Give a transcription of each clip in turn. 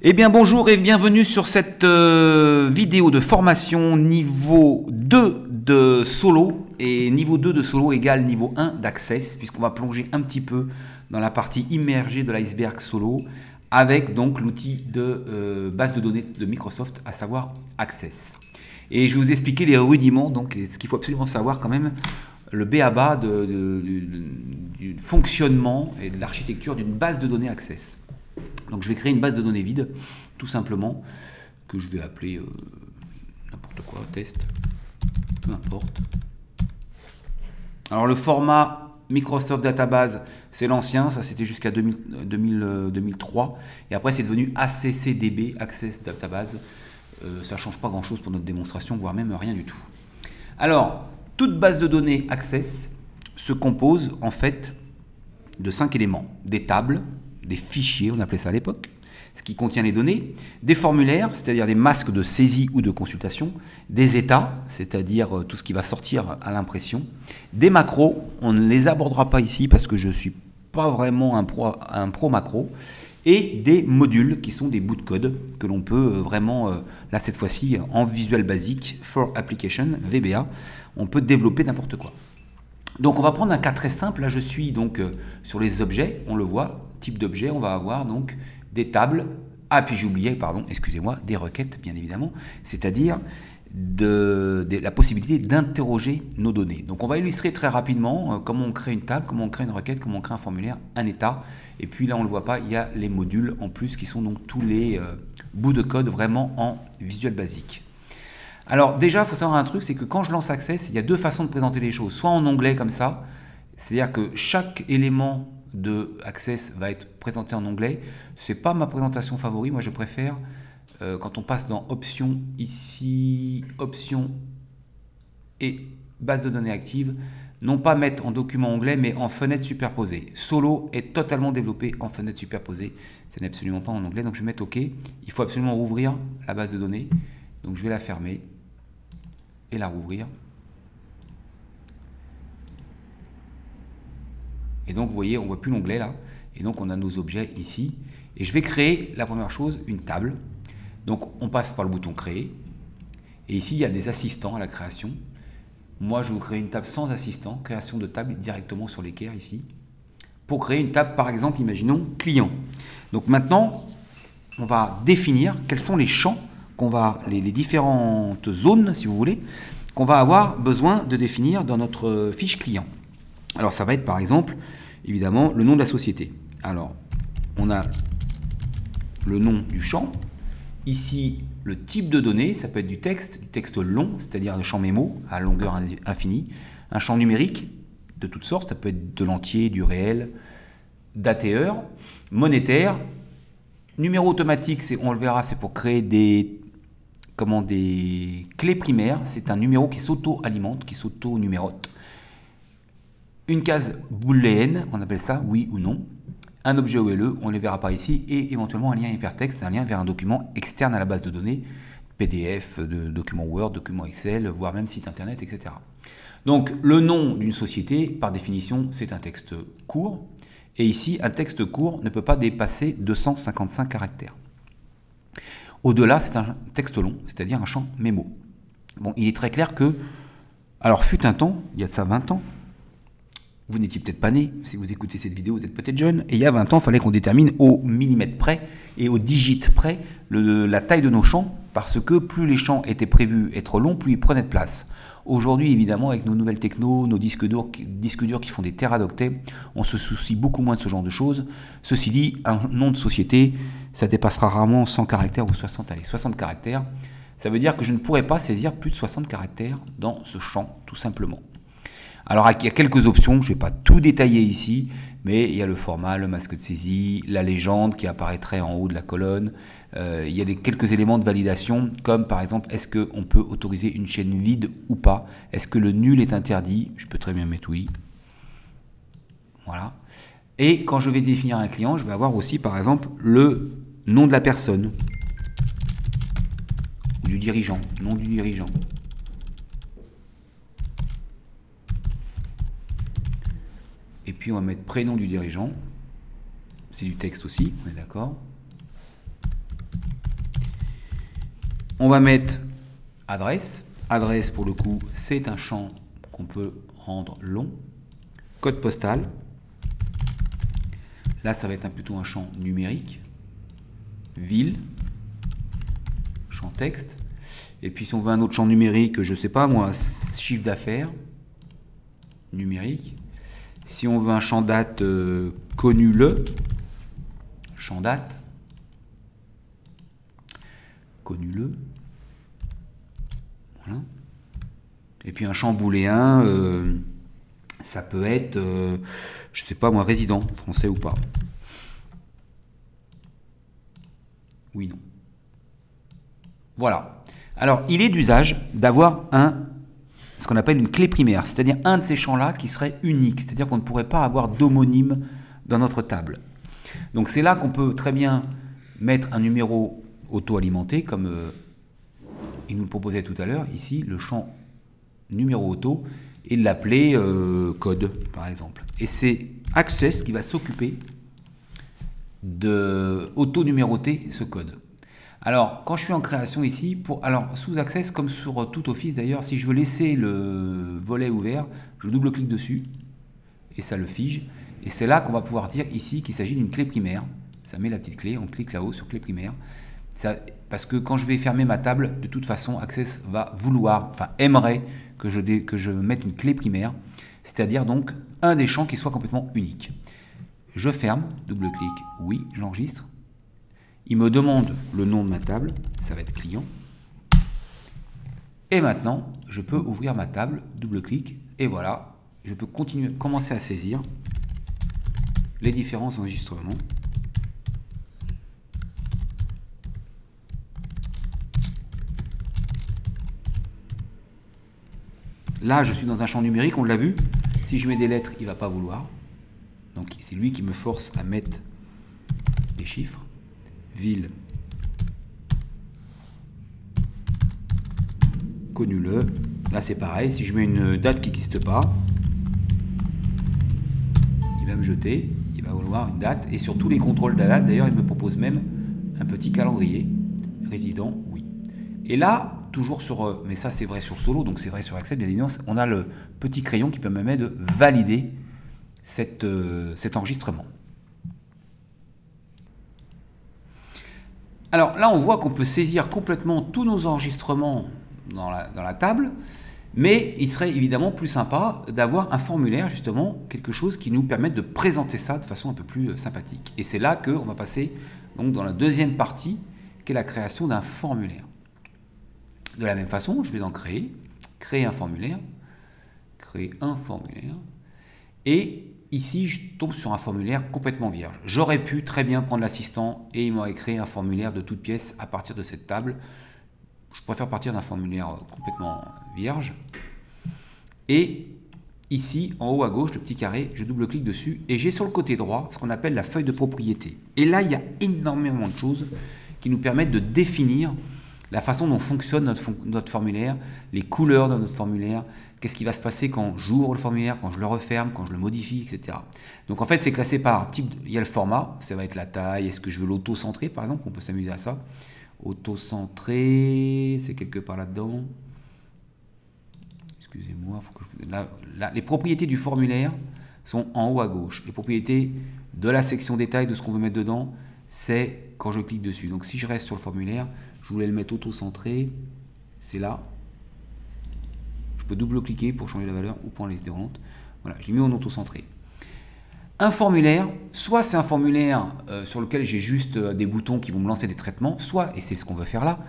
Eh bien bonjour et bienvenue sur cette vidéo de formation niveau 2 de solo. Et niveau 2 de solo égale niveau 1 d'Access, puisqu'on va plonger un petit peu dans la partie immergée de l'iceberg solo avec donc l'outil de base de données de Microsoft, à savoir Access. Et je vais vous expliquer les rudiments, donc ce qu'il faut absolument savoir quand même, le b.a.-ba du fonctionnement et de l'architecture d'une base de données Access. Donc je vais créer une base de données vide, tout simplement, que je vais appeler n'importe quoi, test, peu importe. Alors le format Microsoft Database, c'est l'ancien, ça c'était jusqu'à 2003, et après c'est devenu ACCDB, Access Database. Ça ne change pas grand chose pour notre démonstration, voire même rien du tout. Alors, toute base de données Access se compose en fait de 5 éléments: des tables, des fichiers, on appelait ça à l'époque, ce qui contient les données, des formulaires, c'est-à-dire des masques de saisie ou de consultation, des états, c'est-à-dire tout ce qui va sortir à l'impression, des macros, on ne les abordera pas ici parce que je ne suis pas vraiment un pro macro, et des modules qui sont des bouts de code que l'on peut vraiment, là cette fois-ci en Visual Basic for Application, VBA, on peut développer n'importe quoi. Donc on va prendre un cas très simple, là je suis donc sur les objets, on le voit, type d'objet, on va avoir donc des tables, puis j'oubliais, pardon, excusez-moi, des requêtes bien évidemment, c'est-à-dire la possibilité d'interroger nos données. Donc on va illustrer très rapidement comment on crée une table, comment on crée une requête, comment on crée un formulaire, un état, et puis là on ne le voit pas, il y a les modules en plus qui sont donc tous les bouts de code vraiment en Visual Basic. Alors déjà, il faut savoir un truc, c'est que quand je lance Access, il y a deux façons de présenter les choses. Soit en onglet comme ça, c'est-à-dire que chaque élément de Access va être présenté en onglet. Ce n'est pas ma présentation favorite, moi je préfère quand on passe dans Options, ici, Options et Base de données active, non pas mettre en document onglet, mais en fenêtre superposée. Solo est totalement développé en fenêtre superposée, ce n'est absolument pas en onglet, donc je vais mettre OK. Il faut absolument rouvrir la base de données, donc je vais la fermer et la rouvrir. Et donc vous voyez, on ne voit plus l'onglet là, et donc on a nos objets ici. Et je vais créer, la première chose, une table. Donc on passe par le bouton créer, et ici il y a des assistants à la création. Moi je vais vous créer une table sans assistant, création de table directement sur l'équerre ici, pour créer une table par exemple, imaginons, client. Donc maintenant, on va définir quels sont les champs qu'on va, les différentes zones, si vous voulez, qu'on va avoir besoin de définir dans notre fiche client. Alors ça va être par exemple, évidemment, le nom de la société. Alors, on a le nom du champ. Ici, le type de données, ça peut être du texte long, c'est-à-dire le champ mémo à longueur infinie. Un champ numérique de toutes sortes, ça peut être de l'entier, du réel, date et heure. Monétaire. Numéro automatique, on le verra, c'est pour créer des clés primaires. C'est un numéro qui s'auto-alimente, qui s'auto-numérote. Une case booléenne, on appelle ça oui ou non. Un objet OLE, on ne les verra pas ici. Et éventuellement un lien hypertexte, un lien vers un document externe à la base de données, PDF, de document Word, document Excel, voire même site internet, etc. Donc le nom d'une société, par définition, c'est un texte court. Et ici, un texte court ne peut pas dépasser 255 caractères. Au-delà, c'est un texte long, c'est-à-dire un champ mémo. Bon, il est très clair que, alors fut un temps, il y a de ça 20 ans, vous n'étiez peut-être pas né, si vous écoutez cette vidéo, vous êtes peut-être jeune, et il y a 20 ans, il fallait qu'on détermine au millimètre près et au digit près la taille de nos champs, parce que plus les champs étaient prévus être longs, plus ils prenaient de place. Aujourd'hui, évidemment, avec nos nouvelles technos, nos disques durs qui font des téradoctets, on se soucie beaucoup moins de ce genre de choses. Ceci dit, un nom de société, ça dépassera rarement 100 caractères ou 60 caractères. Ça veut dire que je ne pourrais pas saisir plus de 60 caractères dans ce champ, tout simplement. Alors, il y a quelques options, je ne vais pas tout détailler ici, mais il y a le format, le masque de saisie, la légende qui apparaîtrait en haut de la colonne. Il y a quelques éléments de validation, comme par exemple, est-ce qu'on peut autoriser une chaîne vide ou pas? Est-ce que le nul est interdit? Je peux très bien mettre oui. Voilà. Et quand je vais définir un client, je vais avoir aussi, par exemple, le nom de la personne, ou du dirigeant, nom du dirigeant. Et puis on va mettre prénom du dirigeant. C'est du texte aussi, on est d'accord. On va mettre adresse. Adresse, pour le coup, c'est un champ qu'on peut rendre long. Code postal. Là, ça va être plutôt un champ numérique. Ville. Champ texte. Et puis, si on veut un autre champ numérique, je ne sais pas moi, chiffre d'affaires. Numérique. Si on veut un champ date, connu le. Champ date. Connu le. Voilà. Et puis un champ booléen, ça peut être, je sais pas moi, résident, français ou pas. Oui, non. Voilà. Alors, il est d'usage d'avoir ce qu'on appelle une clé primaire, c'est-à-dire un de ces champs-là qui serait unique, c'est-à-dire qu'on ne pourrait pas avoir d'homonyme dans notre table. Donc c'est là qu'on peut très bien mettre un numéro auto-alimenté, comme il nous le proposait tout à l'heure, ici, le champ numéro auto, et l'appeler code, par exemple. Et c'est Access qui va s'occuper de auto-numéroter ce code. Alors, quand je suis en création ici, alors sous Access, comme sur tout Office d'ailleurs, si je veux laisser le volet ouvert, je double-clique dessus, et ça le fige. Et c'est là qu'on va pouvoir dire ici qu'il s'agit d'une clé primaire. Ça met la petite clé, on clique là-haut sur clé primaire. Parce que quand je vais fermer ma table, de toute façon, Access va vouloir, enfin aimerait que je mette une clé primaire, c'est-à-dire donc un des champs qui soit complètement unique. Je ferme, double-clic, oui, j'enregistre. Il me demande le nom de ma table, ça va être client. Et maintenant, je peux ouvrir ma table, double-clic, et voilà, je peux commencer à saisir les différents enregistrements. Là, je suis dans un champ numérique, on l'a vu. Si je mets des lettres, il ne va pas vouloir. Donc, c'est lui qui me force à mettre des chiffres. Ville. Connu le. Là, c'est pareil. Si je mets une date qui n'existe pas, il va me jeter. Il va vouloir une date. Et sur tous les contrôles de la date, d'ailleurs, il me propose même un petit calendrier. Résident, oui. Et là, toujours sur, mais ça c'est vrai sur Solo, donc c'est vrai sur Access, bien évidemment, on a le petit crayon qui permet de valider cet enregistrement. Alors là, on voit qu'on peut saisir complètement tous nos enregistrements dans la table, mais il serait évidemment plus sympa d'avoir un formulaire, justement, quelque chose qui nous permette de présenter ça de façon un peu plus sympathique. Et c'est là qu'on va passer donc, dans la deuxième partie, qui est la création d'un formulaire. De la même façon, je vais donc créer un formulaire, et ici, je tombe sur un formulaire complètement vierge. J'aurais pu très bien prendre l'assistant et il m'aurait créé un formulaire de toutes pièces à partir de cette table. Je préfère partir d'un formulaire complètement vierge. Et ici, en haut à gauche, le petit carré, je double-clique dessus et j'ai sur le côté droit ce qu'on appelle la feuille de propriété. Et là, il y a énormément de choses qui nous permettent de définir la façon dont fonctionne notre formulaire, les couleurs de notre formulaire, qu'est-ce qui va se passer quand j'ouvre le formulaire, quand je le referme, quand je le modifie, etc. Donc en fait, c'est classé par type, il y a le format, ça va être la taille, est-ce que je veux l'auto-centrer par exemple, on peut s'amuser à ça. Auto-centré, c'est quelque part là-dedans. Excusez-moi, les propriétés du formulaire sont en haut à gauche. Les propriétés de la section détail, de ce qu'on veut mettre dedans, c'est quand je clique dessus. Donc si je reste sur le formulaire, je voulais le mettre auto-centré, c'est là. Je peux double-cliquer pour changer la valeur ou pour en laisser déroulante. Voilà, je l'ai mis en auto-centré. Un formulaire, soit c'est un formulaire sur lequel j'ai juste des boutons qui vont me lancer des traitements, soit, et c'est ce qu'on veut faire là,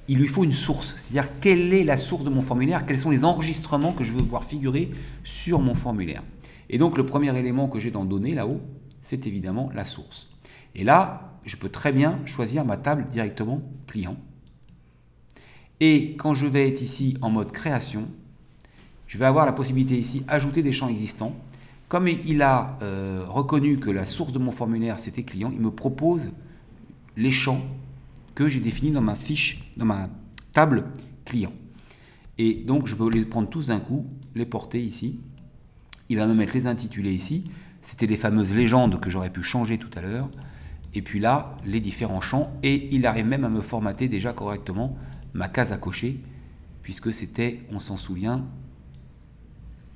il lui faut une source. C'est-à-dire, quelle est la source de mon formulaire, quels sont les enregistrements que je veux voir figurer sur mon formulaire. Et donc, le premier élément que j'ai dans Données, là-haut, c'est évidemment la source. Et là, je peux très bien choisir ma table directement client. Et quand je vais être ici en mode création, je vais avoir la possibilité ici ajouter des champs existants. Comme il a reconnu que la source de mon formulaire c'était client, il me propose les champs que j'ai définis dans ma fiche, dans ma table client. Et donc je peux les prendre tous d'un coup, les porter ici. Il va me mettre les intitulés ici. C'était les fameuses légendes que j'aurais pu changer tout à l'heure. Et puis là, les différents champs. Et il arrive même à me formater déjà correctement ma case à cocher, puisque c'était, on s'en souvient,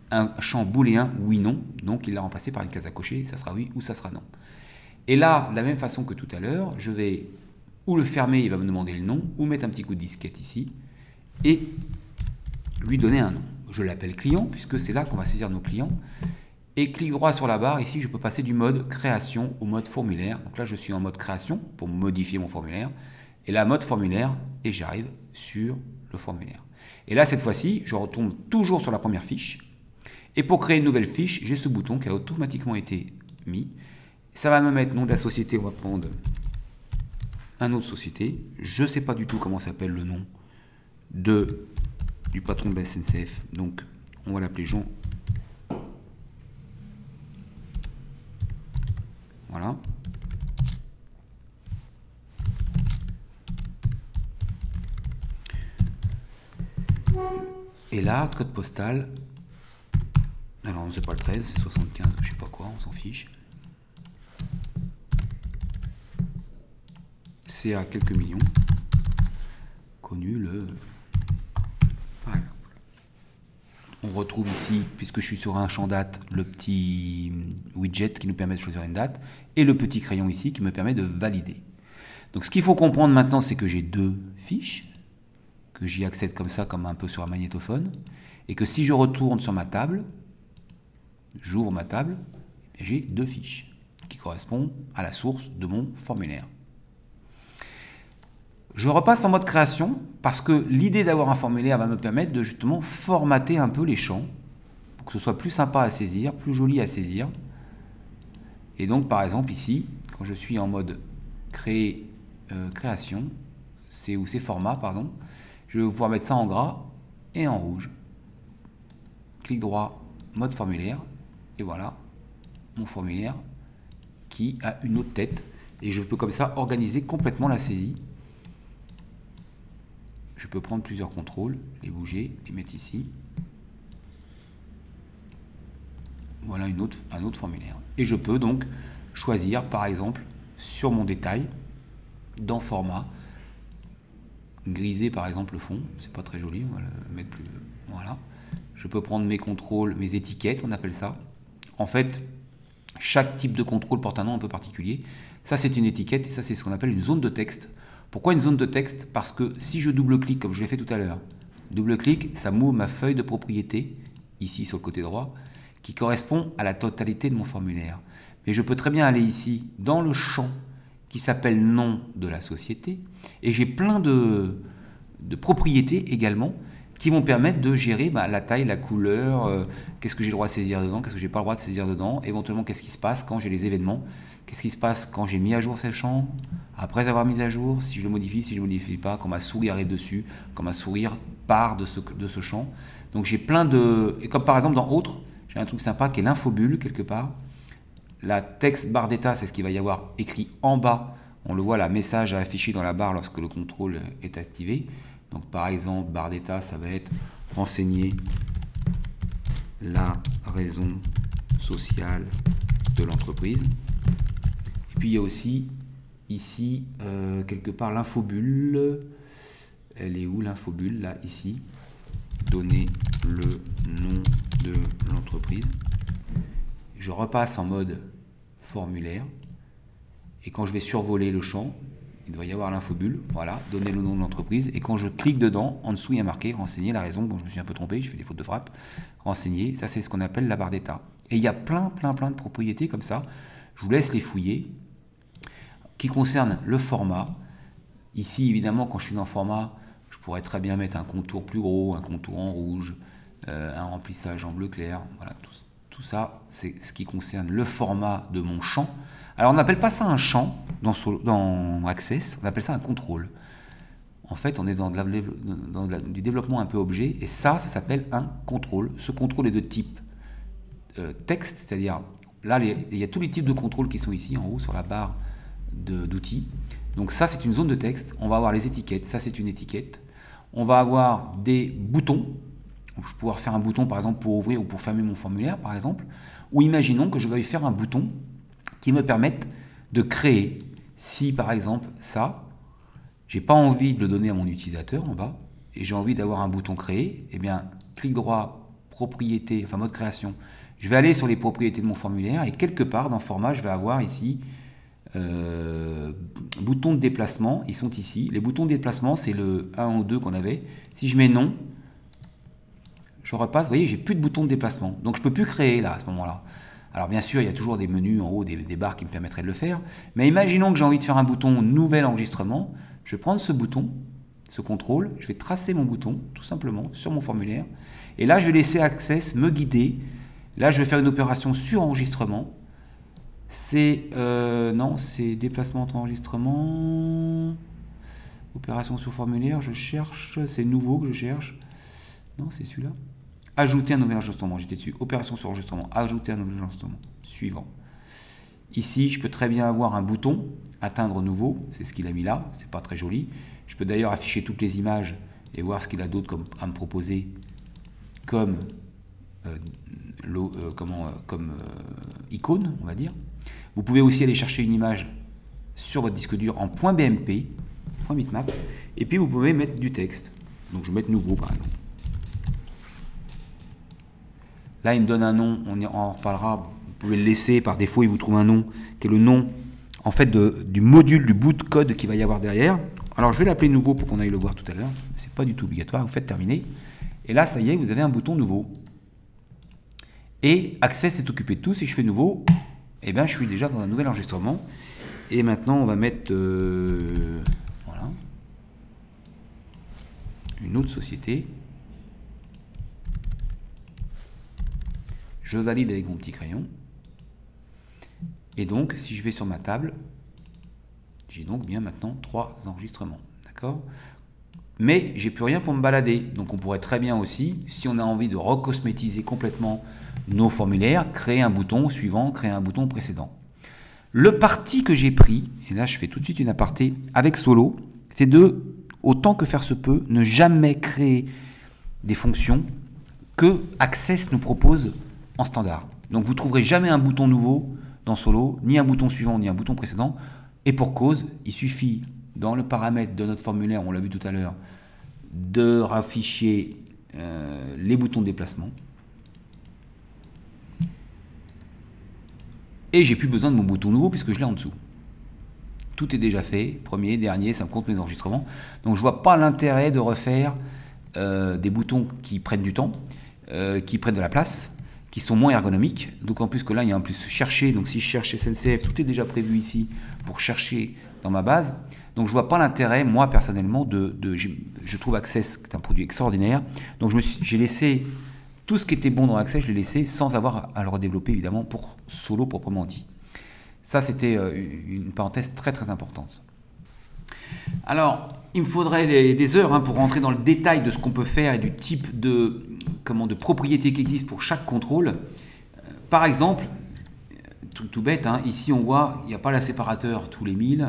un champ booléen oui/non, donc il l'a remplacé par une case à cocher, ça sera oui ou ça sera non. Et là, de la même façon que tout à l'heure, je vais ou le fermer, il va me demander le nom, ou mettre un petit coup de disquette ici, et lui donner un nom. Je l'appelle client, puisque c'est là qu'on va saisir nos clients. Et clic droit sur la barre, ici je peux passer du mode création au mode formulaire. Donc là je suis en mode création pour modifier mon formulaire. Et là mode formulaire, et j'arrive sur le formulaire. Et là cette fois-ci, je retourne toujours sur la première fiche. Et pour créer une nouvelle fiche, j'ai ce bouton qui a automatiquement été mis. Ça va me mettre nom de la société, on va prendre un autre société. Je ne sais pas du tout comment s'appelle le nom du patron de la SNCF. Donc on va l'appeler Jean. Voilà. Et là, code postal. Alors, on ne sait pas le 13, c'est 75, je sais pas quoi, on s'en fiche. C'est à quelques millions. Connu le. Par exemple. On retrouve ici, puisque je suis sur un champ date, le petit widget qui nous permet de choisir une date et le petit crayon ici qui me permet de valider. Donc ce qu'il faut comprendre maintenant, c'est que j'ai deux fiches, que j'y accède comme ça, comme un peu sur un magnétophone, et que si je retourne sur ma table, j'ouvre ma table, j'ai deux fiches qui correspondent à la source de mon formulaire. Je repasse en mode création parce que l'idée d'avoir un formulaire va me permettre de justement formater un peu les champs pour que ce soit plus sympa à saisir, plus joli à saisir. Et donc par exemple ici, quand je suis en mode création, c'est format, pardon, je vais pouvoir mettre ça en gras et en rouge. Clic droit, mode formulaire, et voilà mon formulaire qui a une autre tête. Et je peux comme ça organiser complètement la saisie. Je peux prendre plusieurs contrôles, les bouger, les mettre ici. Voilà un autre formulaire. Et je peux donc choisir, par exemple, sur mon détail, dans format, griser par exemple le fond. C'est pas très joli, on va le mettre plus. Voilà. Je peux prendre mes contrôles, mes étiquettes, on appelle ça. En fait, chaque type de contrôle porte un nom un peu particulier. Ça, c'est une étiquette et ça, c'est ce qu'on appelle une zone de texte. Pourquoi une zone de texte? Parce que si je double-clique, comme je l'ai fait tout à l'heure, double-clic, ça m'ouvre ma feuille de propriété, ici sur le côté droit, qui correspond à la totalité de mon formulaire. Mais je peux très bien aller ici, dans le champ qui s'appelle nom de la société, et j'ai plein de propriétés également qui vont permettre de gérer la taille, la couleur, qu'est-ce que j'ai le droit de saisir dedans, qu'est-ce que j'ai pas le droit de saisir dedans, éventuellement qu'est-ce qui se passe quand j'ai les événements, qu'est-ce qui se passe quand j'ai mis à jour ces champs, après avoir mis à jour, si je le modifie, si je ne le modifie pas, quand ma souris arrive dessus, quand ma souris part de ce champ. Donc j'ai plein de... Et comme par exemple dans Autres, j'ai un truc sympa qui est l'infobulle quelque part. La texte barre d'état, c'est ce qu'il va y avoir écrit en bas. On le voit, la message à afficher dans la barre lorsque le contrôle est activé. Donc par exemple, barre d'état, ça va être renseigner la raison sociale de l'entreprise. Et puis il y a aussi ici, quelque part, l'infobulle. Elle est où l'infobulle? Là, ici. Donner le nom de l'entreprise. Je repasse en mode formulaire. Et quand je vais survoler le champ, il doit y avoir l'infobulle. Voilà, donner le nom de l'entreprise. Et quand je clique dedans, en dessous, il y a marqué renseigner la raison. Bon, je me suis un peu trompé, j'ai fait des fautes de frappe. Renseigner, ça c'est ce qu'on appelle la barre d'état. Et il y a plein de propriétés comme ça. Je vous laisse les fouiller. Qui concerne le format. Ici, évidemment, quand je suis dans format, je pourrais très bien mettre un contour plus gros, un contour en rouge, un remplissage en bleu clair. Voilà, tout ça, c'est ce qui concerne le format de mon champ. Alors, on n'appelle pas ça un champ dans Access, on appelle ça un contrôle. En fait, on est dans du développement un peu objet, et ça s'appelle un contrôle. Ce contrôle est de type texte, c'est-à-dire, là, il y a tous les types de contrôles qui sont ici, en haut, sur la barre d'outils. Donc ça, c'est une zone de texte. On va avoir les étiquettes. Ça, c'est une étiquette. On va avoir des boutons. Donc, je vais pouvoir faire un bouton, par exemple, pour ouvrir ou pour fermer mon formulaire, par exemple. Ou imaginons que je veuille faire un bouton qui me permette de créer. Si, par exemple, ça, j'ai pas envie de le donner à mon utilisateur en bas, et j'ai envie d'avoir un bouton créer, eh bien, clic droit, propriété, enfin mode création. Je vais aller sur les propriétés de mon formulaire, et quelque part dans format, je vais avoir ici boutons de déplacement, ils sont ici. Les boutons de déplacement, c'est le 1 ou 2 qu'on avait. Si je mets non, je repasse, vous voyez, j'ai plus de boutons de déplacement. Donc je peux plus créer là, à ce moment-là. Alors bien sûr, il y a toujours des menus en haut, des barres qui me permettraient de le faire. Mais imaginons que j'ai envie de faire un bouton nouvel enregistrement. Je vais prendre ce bouton, ce contrôle, je vais tracer mon bouton, tout simplement, sur mon formulaire. Et là, je vais laisser Access me guider. Là, je vais faire une opération sur enregistrement. C'est non, c'est déplacement entre enregistrement, opération sur formulaire, je cherche, c'est nouveau que je cherche. Non, c'est celui-là. Ajouter un nouvel enregistrement, j'étais dessus. Opération sur enregistrement, ajouter un nouvel enregistrement. Suivant. Ici, je peux très bien avoir un bouton, atteindre nouveau, c'est ce qu'il a mis là, c'est pas très joli. Je peux d'ailleurs afficher toutes les images et voir ce qu'il a d'autre à me proposer comme icône, on va dire. Vous pouvez aussi aller chercher une image sur votre disque dur en .bmp, .bitmap, et puis vous pouvez mettre du texte. Donc je vais mettre nouveau par exemple. Là il me donne un nom, on en reparlera, vous pouvez le laisser, par défaut il vous trouve un nom qui est le nom en fait du module, du bout de code qu'il va y avoir derrière. Alors je vais l'appeler nouveau pour qu'on aille le voir tout à l'heure, c'est pas du tout obligatoire, vous faites terminer. Et là ça y est, vous avez un bouton nouveau. Et Access est occupé de tout, si je fais nouveau, eh bien, je suis déjà dans un nouvel enregistrement. Et maintenant, on va mettre voilà, une autre société. Je valide avec mon petit crayon. Et donc, si je vais sur ma table, j'ai donc bien maintenant 3 enregistrements. D'accord ? Mais j'ai plus rien pour me balader. Donc, on pourrait très bien aussi, si on a envie de recosmétiser complètement nos formulaires, créer un bouton suivant, créer un bouton précédent. Le parti que j'ai pris, et là je fais tout de suite une aparté avec Solo, c'est de, autant que faire se peut, ne jamais créer des fonctions que Access nous propose en standard. Donc vous ne trouverez jamais un bouton nouveau dans Solo, ni un bouton suivant, ni un bouton précédent. Et pour cause, il suffit dans le paramètre de notre formulaire, on l'a vu tout à l'heure, de rafficher les boutons de déplacement. Et j'ai plus besoin de mon bouton nouveau puisque je l'ai en dessous. Tout est déjà fait, premier, dernier, ça me compte mes enregistrements. Donc je ne vois pas l'intérêt de refaire des boutons qui prennent du temps, qui prennent de la place, qui sont moins ergonomiques. Donc en plus que là, il y a en plus chercher. Donc si je cherche SNCF, tout est déjà prévu ici pour chercher dans ma base. Donc je ne vois pas l'intérêt, moi personnellement, je trouve Access est un produit extraordinaire. Donc j'ai laissé tout ce qui était bon dans Access, je l'ai laissé sans avoir à le redévelopper évidemment pour Solo proprement dit. Ça c'était une parenthèse très très importante. Alors il me faudrait des heures pour rentrer dans le détail de ce qu'on peut faire et du type de propriété qui existe pour chaque contrôle. Par exemple, truc tout bête, ici on voit il n'y a pas la séparateur tous les 1000,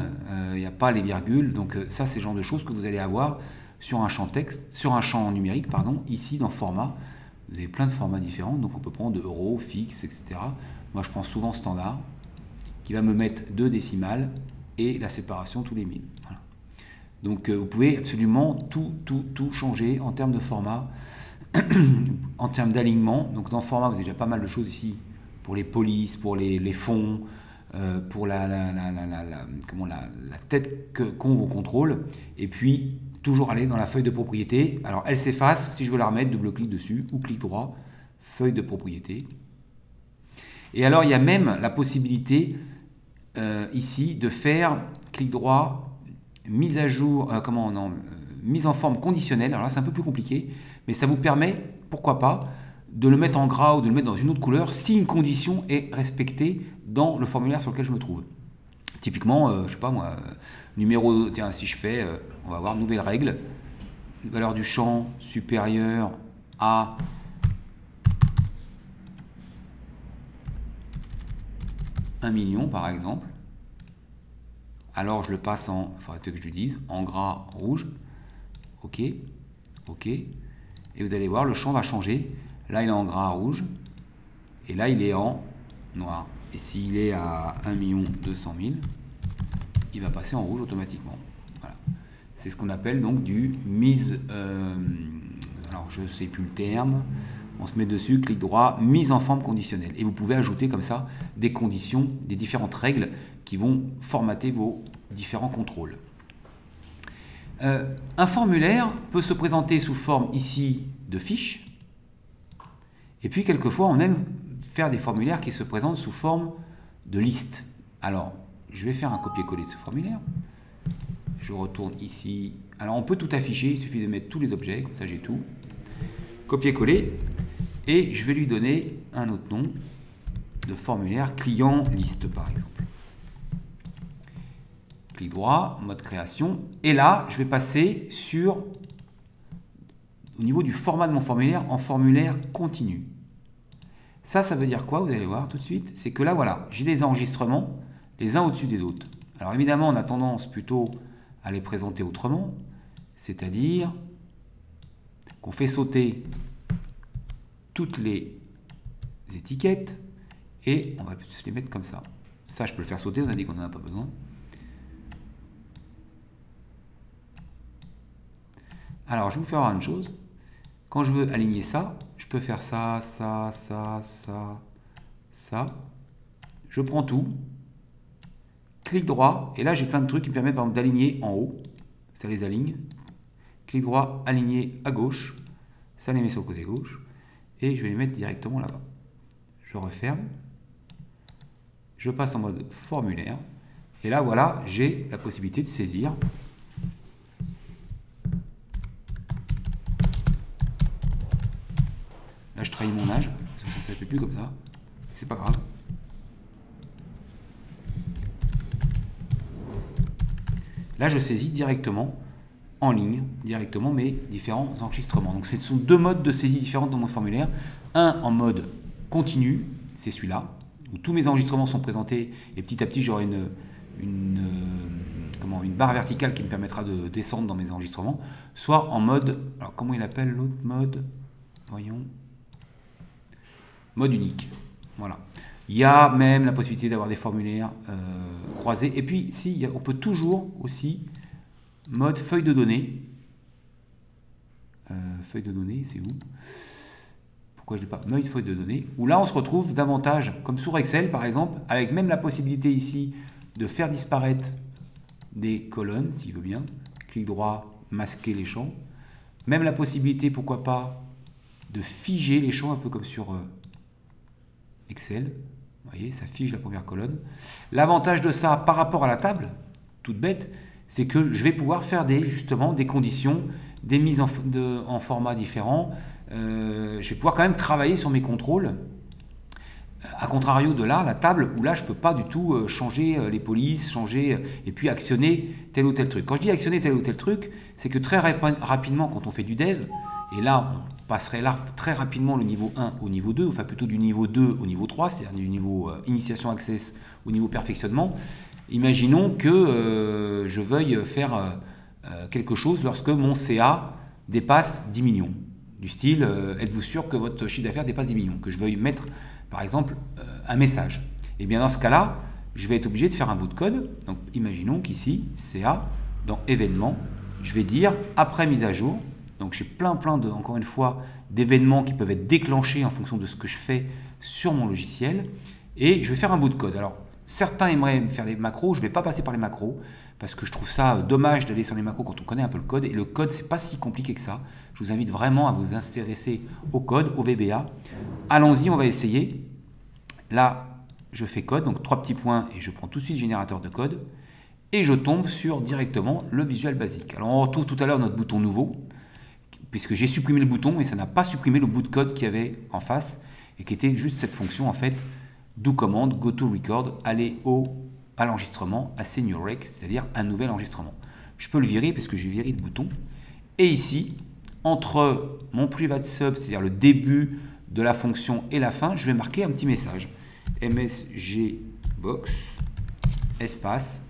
il n'y a pas les virgules, donc ça c'est le genre de choses que vous allez avoir sur un champ texte, sur un champ numérique, pardon, ici dans format. Vous avez plein de formats différents, donc on peut prendre euro, fixe, etc. Moi je prends souvent standard, qui va me mettre 2 décimales et la séparation tous les 1000. Voilà. Donc vous pouvez absolument tout changer en termes de format, en termes d'alignement. Donc dans le format, vous avez déjà pas mal de choses ici pour les polices, pour les fonds, pour la tête qu'ont vos contrôles. Et puis toujours aller dans la feuille de propriété. Alors elle s'efface, si je veux la remettre, double-clic dessus ou clic droit, feuille de propriété. Et alors il y a même la possibilité ici de faire clic droit, mise à jour, mise en forme conditionnelle. Alors là c'est un peu plus compliqué, mais ça vous permet, pourquoi pas, de le mettre en gras ou de le mettre dans une autre couleur si une condition est respectée dans le formulaire sur lequel je me trouve. Typiquement, je sais pas moi, numéro, tiens, si je fais, on va voir nouvelle règle, valeur du champ supérieure à 1 million par exemple. Alors je le passe en, il faudrait que je lui dise, en gras rouge. OK, OK. Et vous allez voir, le champ va changer. Là, il est en gras rouge. Et là, il est en noir. Et s'il est à 1 200 000, il va passer en rouge automatiquement. Voilà. C'est ce qu'on appelle donc du mise, alors je ne sais plus le terme, on se met dessus, clic droit, mise en forme conditionnelle. Et vous pouvez ajouter comme ça des conditions, des différentes règles qui vont formater vos différents contrôles. Un formulaire peut se présenter sous forme ici de fiche. Et puis quelquefois on aime faire des formulaires qui se présentent sous forme de liste. Alors je vais faire un copier-coller de ce formulaire. Je retourne ici. Alors on peut tout afficher, il suffit de mettre tous les objets, comme ça j'ai tout. Copier-coller. Et je vais lui donner un autre nom de formulaire client liste par exemple. Clic droit, mode création. Et là, je vais passer sur, au niveau du format de mon formulaire, en formulaire continu. Ça veut dire quoi? Vous allez voir tout de suite. C'est que là, voilà, j'ai des enregistrements les uns au-dessus des autres. Alors évidemment, on a tendance plutôt à les présenter autrement. C'est-à-dire qu'on fait sauter toutes les étiquettes et on va se les mettre comme ça. Ça, je peux le faire sauter, on a dit qu'on n'en a pas besoin. Alors, je vais vous faire une chose. Quand je veux aligner ça, je peux faire ça, ça, ça, ça, ça. Je prends tout, clic droit, et là j'ai plein de trucs qui me permettent d'aligner en haut. Ça les aligne. Clic droit, aligner à gauche. Ça les met sur le côté gauche. Et je vais les mettre directement là-bas. Je referme. Je passe en mode formulaire. Et là, voilà, j'ai la possibilité de saisir. Là, je trahis mon âge, parce que ça ne s'appelle plus comme ça. C'est pas grave. Là, je saisis directement, en ligne, directement mes différents enregistrements. Donc, ce sont deux modes de saisie différents dans mon formulaire. Un en mode continu, c'est celui-là, où tous mes enregistrements sont présentés et petit à petit, j'aurai une barre verticale qui me permettra de descendre dans mes enregistrements. Soit en mode, alors comment il appelle l'autre mode? Voyons. Mode unique. Voilà. Il y a même la possibilité d'avoir des formulaires croisés. Et puis, si, on peut toujours aussi mode feuille de données. Feuille de données, c'est où? Pourquoi je n'ai pas mode feuille de données? Où là, on se retrouve davantage, comme sur Excel par exemple, avec même la possibilité ici de faire disparaître des colonnes, si je veux bien. Clic droit, masquer les champs. Même la possibilité, pourquoi pas, de figer les champs, un peu comme sur Excel. Vous voyez, ça fige la première colonne. L'avantage de ça par rapport à la table, toute bête, c'est que je vais pouvoir faire justement des conditions, des mises en format différents. Je vais pouvoir quand même travailler sur mes contrôles. A contrario de là, la table, où là, je ne peux pas du tout changer les polices, changer et puis actionner tel ou tel truc. Quand je dis actionner tel ou tel truc, c'est que très rapidement, quand on fait du dev, et là, on passerait là très rapidement le niveau 1 au niveau 2, enfin plutôt du niveau 2 au niveau 3, c'est-à-dire du niveau initiation access au niveau perfectionnement. Imaginons que je veuille faire quelque chose lorsque mon CA dépasse 10 millions. Du style, êtes-vous sûr que votre chiffre d'affaires dépasse 10 millions? Que je veuille mettre, par exemple, un message. Et bien dans ce cas-là, je vais être obligé de faire un bout de code. Donc imaginons qu'ici, CA, dans événements, je vais dire après mise à jour. Donc j'ai plein encore une fois, d'événements qui peuvent être déclenchés en fonction de ce que je fais sur mon logiciel. Et je vais faire un bout de code. Alors, certains aimeraient faire les macros. Je ne vais pas passer par les macros parce que je trouve ça dommage d'aller sur les macros quand on connaît un peu le code. Et le code, c'est pas si compliqué que ça. Je vous invite vraiment à vous intéresser au code, au VBA. Allons-y, on va essayer. Là, je fais code, donc 3 petits points et je prends tout de suite générateur de code. Et je tombe sur directement le Visual Basic. Alors, on retrouve tout à l'heure notre bouton nouveau, puisque j'ai supprimé le bouton et ça n'a pas supprimé le bout de code qu'il y avait en face et qui était juste cette fonction en fait do command, go to record, aller à l'enregistrement, à senior rec, c'est-à-dire un nouvel enregistrement. Je peux le virer parce que j'ai viré le bouton. Et ici, entre mon private sub, c'est-à-dire le début de la fonction et la fin, je vais marquer un petit message. msgbox, espace,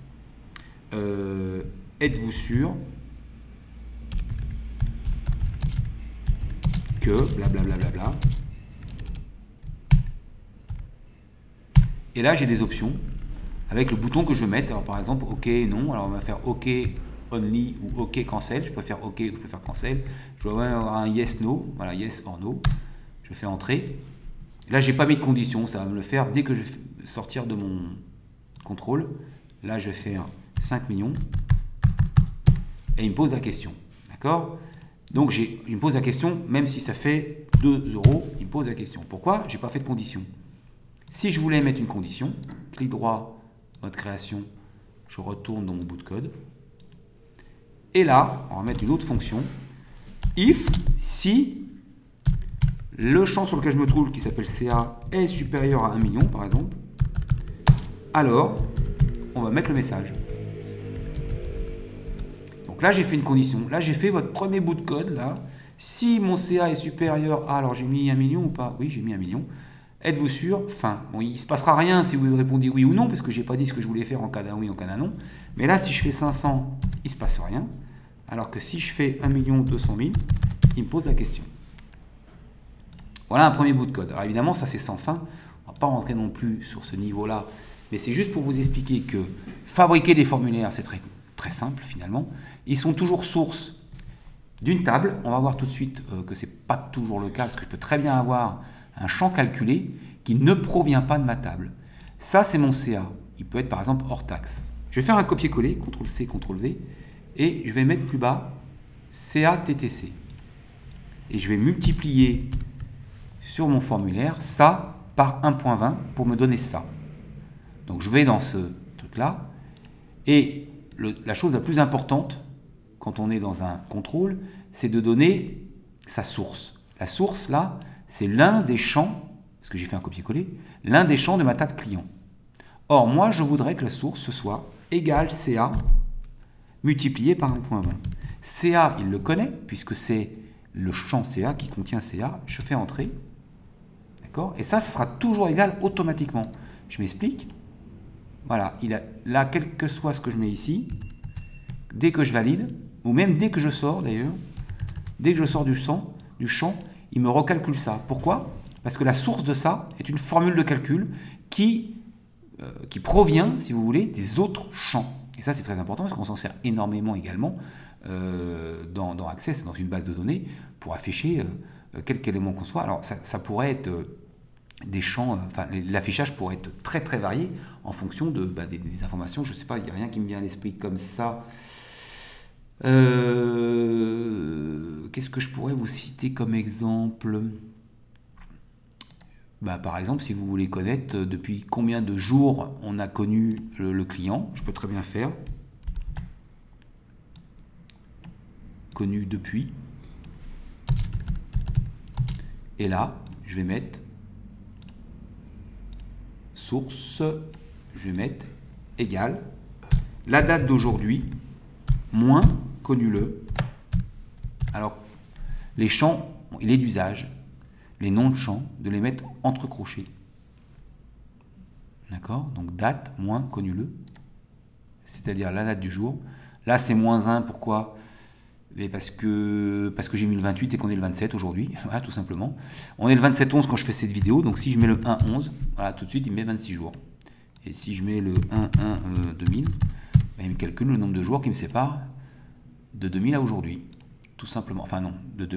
êtes-vous sûr que blablabla. Et là, j'ai des options avec le bouton que je vais mettre. Alors, par exemple, OK, non. Alors, on va faire OK, only ou OK cancel. Je peux faire OK ou je peux faire cancel. Je dois avoir un yes no. Voilà, yes or no. Je fais entrer. Là, j'ai pas mis de condition. Ça va me le faire dès que je vais sortir de mon contrôle. Là, je vais faire 5 millions. Et il me pose la question. D'accord? Donc, il me pose la question, même si ça fait 2 euros, il me pose la question. Pourquoi? Je n'ai pas fait de condition. Si je voulais mettre une condition, clic droit, mode création, je retourne dans mon bout de code. Et là, on va mettre une autre fonction. If, si le champ sur lequel je me trouve, qui s'appelle CA, est supérieur à 1 million, par exemple, alors, on va mettre le message. Donc là, j'ai fait une condition. Là, j'ai fait votre premier bout de code. Là. Si mon CA est supérieur à... Alors, j'ai mis 1 million ou pas? Oui, j'ai mis 1 million. Êtes-vous sûr? Fin. Bon, il ne se passera rien si vous répondez oui ou non, parce que je n'ai pas dit ce que je voulais faire en cas d'un oui, en cas d'un non. Mais là, si je fais 500, il ne se passe rien. Alors que si je fais 1 200 000, il me pose la question. Voilà un premier bout de code. Alors évidemment, ça c'est sans fin. On ne va pas rentrer non plus sur ce niveau-là. Mais c'est juste pour vous expliquer que fabriquer des formulaires, c'est très simple finalement. Ils sont toujours source d'une table. On va voir tout de suite que ce n'est pas toujours le cas, parce que je peux très bien avoir un champ calculé qui ne provient pas de ma table. Ça, c'est mon CA. Il peut être par exemple hors taxe. Je vais faire un copier-coller, CTRL-C, CTRL-V, et je vais mettre plus bas CA-TTC. Et je vais multiplier sur mon formulaire ça par 1.20 pour me donner ça. Donc je vais dans ce truc-là, et la chose la plus importante quand on est dans un contrôle, c'est de donner sa source. La source, là, c'est l'un des champs, parce que j'ai fait un copier-coller, l'un des champs de ma table client. Or, moi, je voudrais que la source, ce soit égal CA multiplié par 1.20. CA, il le connaît, puisque c'est le champ CA qui contient CA. Je fais entrer. D'accord? Et ça sera toujours égal automatiquement. Je m'explique. Voilà, là, quel que soit ce que je mets ici, dès que je valide, ou même dès que je sors d'ailleurs, dès que je sors du champ, il me recalcule ça. Pourquoi? Parce que la source de ça est une formule de calcul qui provient, si vous voulez, des autres champs. Et ça, c'est très important parce qu'on s'en sert énormément également dans Access, dans une base de données, pour afficher quelque élément qu'on soit. Alors, ça pourrait être des champs, l'affichage pourrait être très très varié en fonction des informations. Je ne sais pas, il n'y a rien qui me vient à l'esprit comme ça. Qu'est-ce que je pourrais vous citer comme exemple? Par exemple, si vous voulez connaître depuis combien de jours on a connu le client, je peux très bien faire connu depuis. Et là, je vais mettre source, je vais mettre égal la date d'aujourd'hui moins connu-le. Alors, les champs, il est d'usage, les noms de champs, de les mettre entre crochets. D'accord? Donc, date moins connu-le, c'est-à-dire la date du jour. Là, c'est -1, pourquoi? Parce que j'ai mis le 28 et qu'on est le 27 aujourd'hui, voilà, tout simplement. On est le 27-11 quand je fais cette vidéo, donc si je mets le 1-11, voilà, tout de suite, il me met 26 jours. Et si je mets le 1-1-2000, il me calcule le nombre de jours qui me sépare de 2000 à aujourd'hui, tout simplement. Enfin non,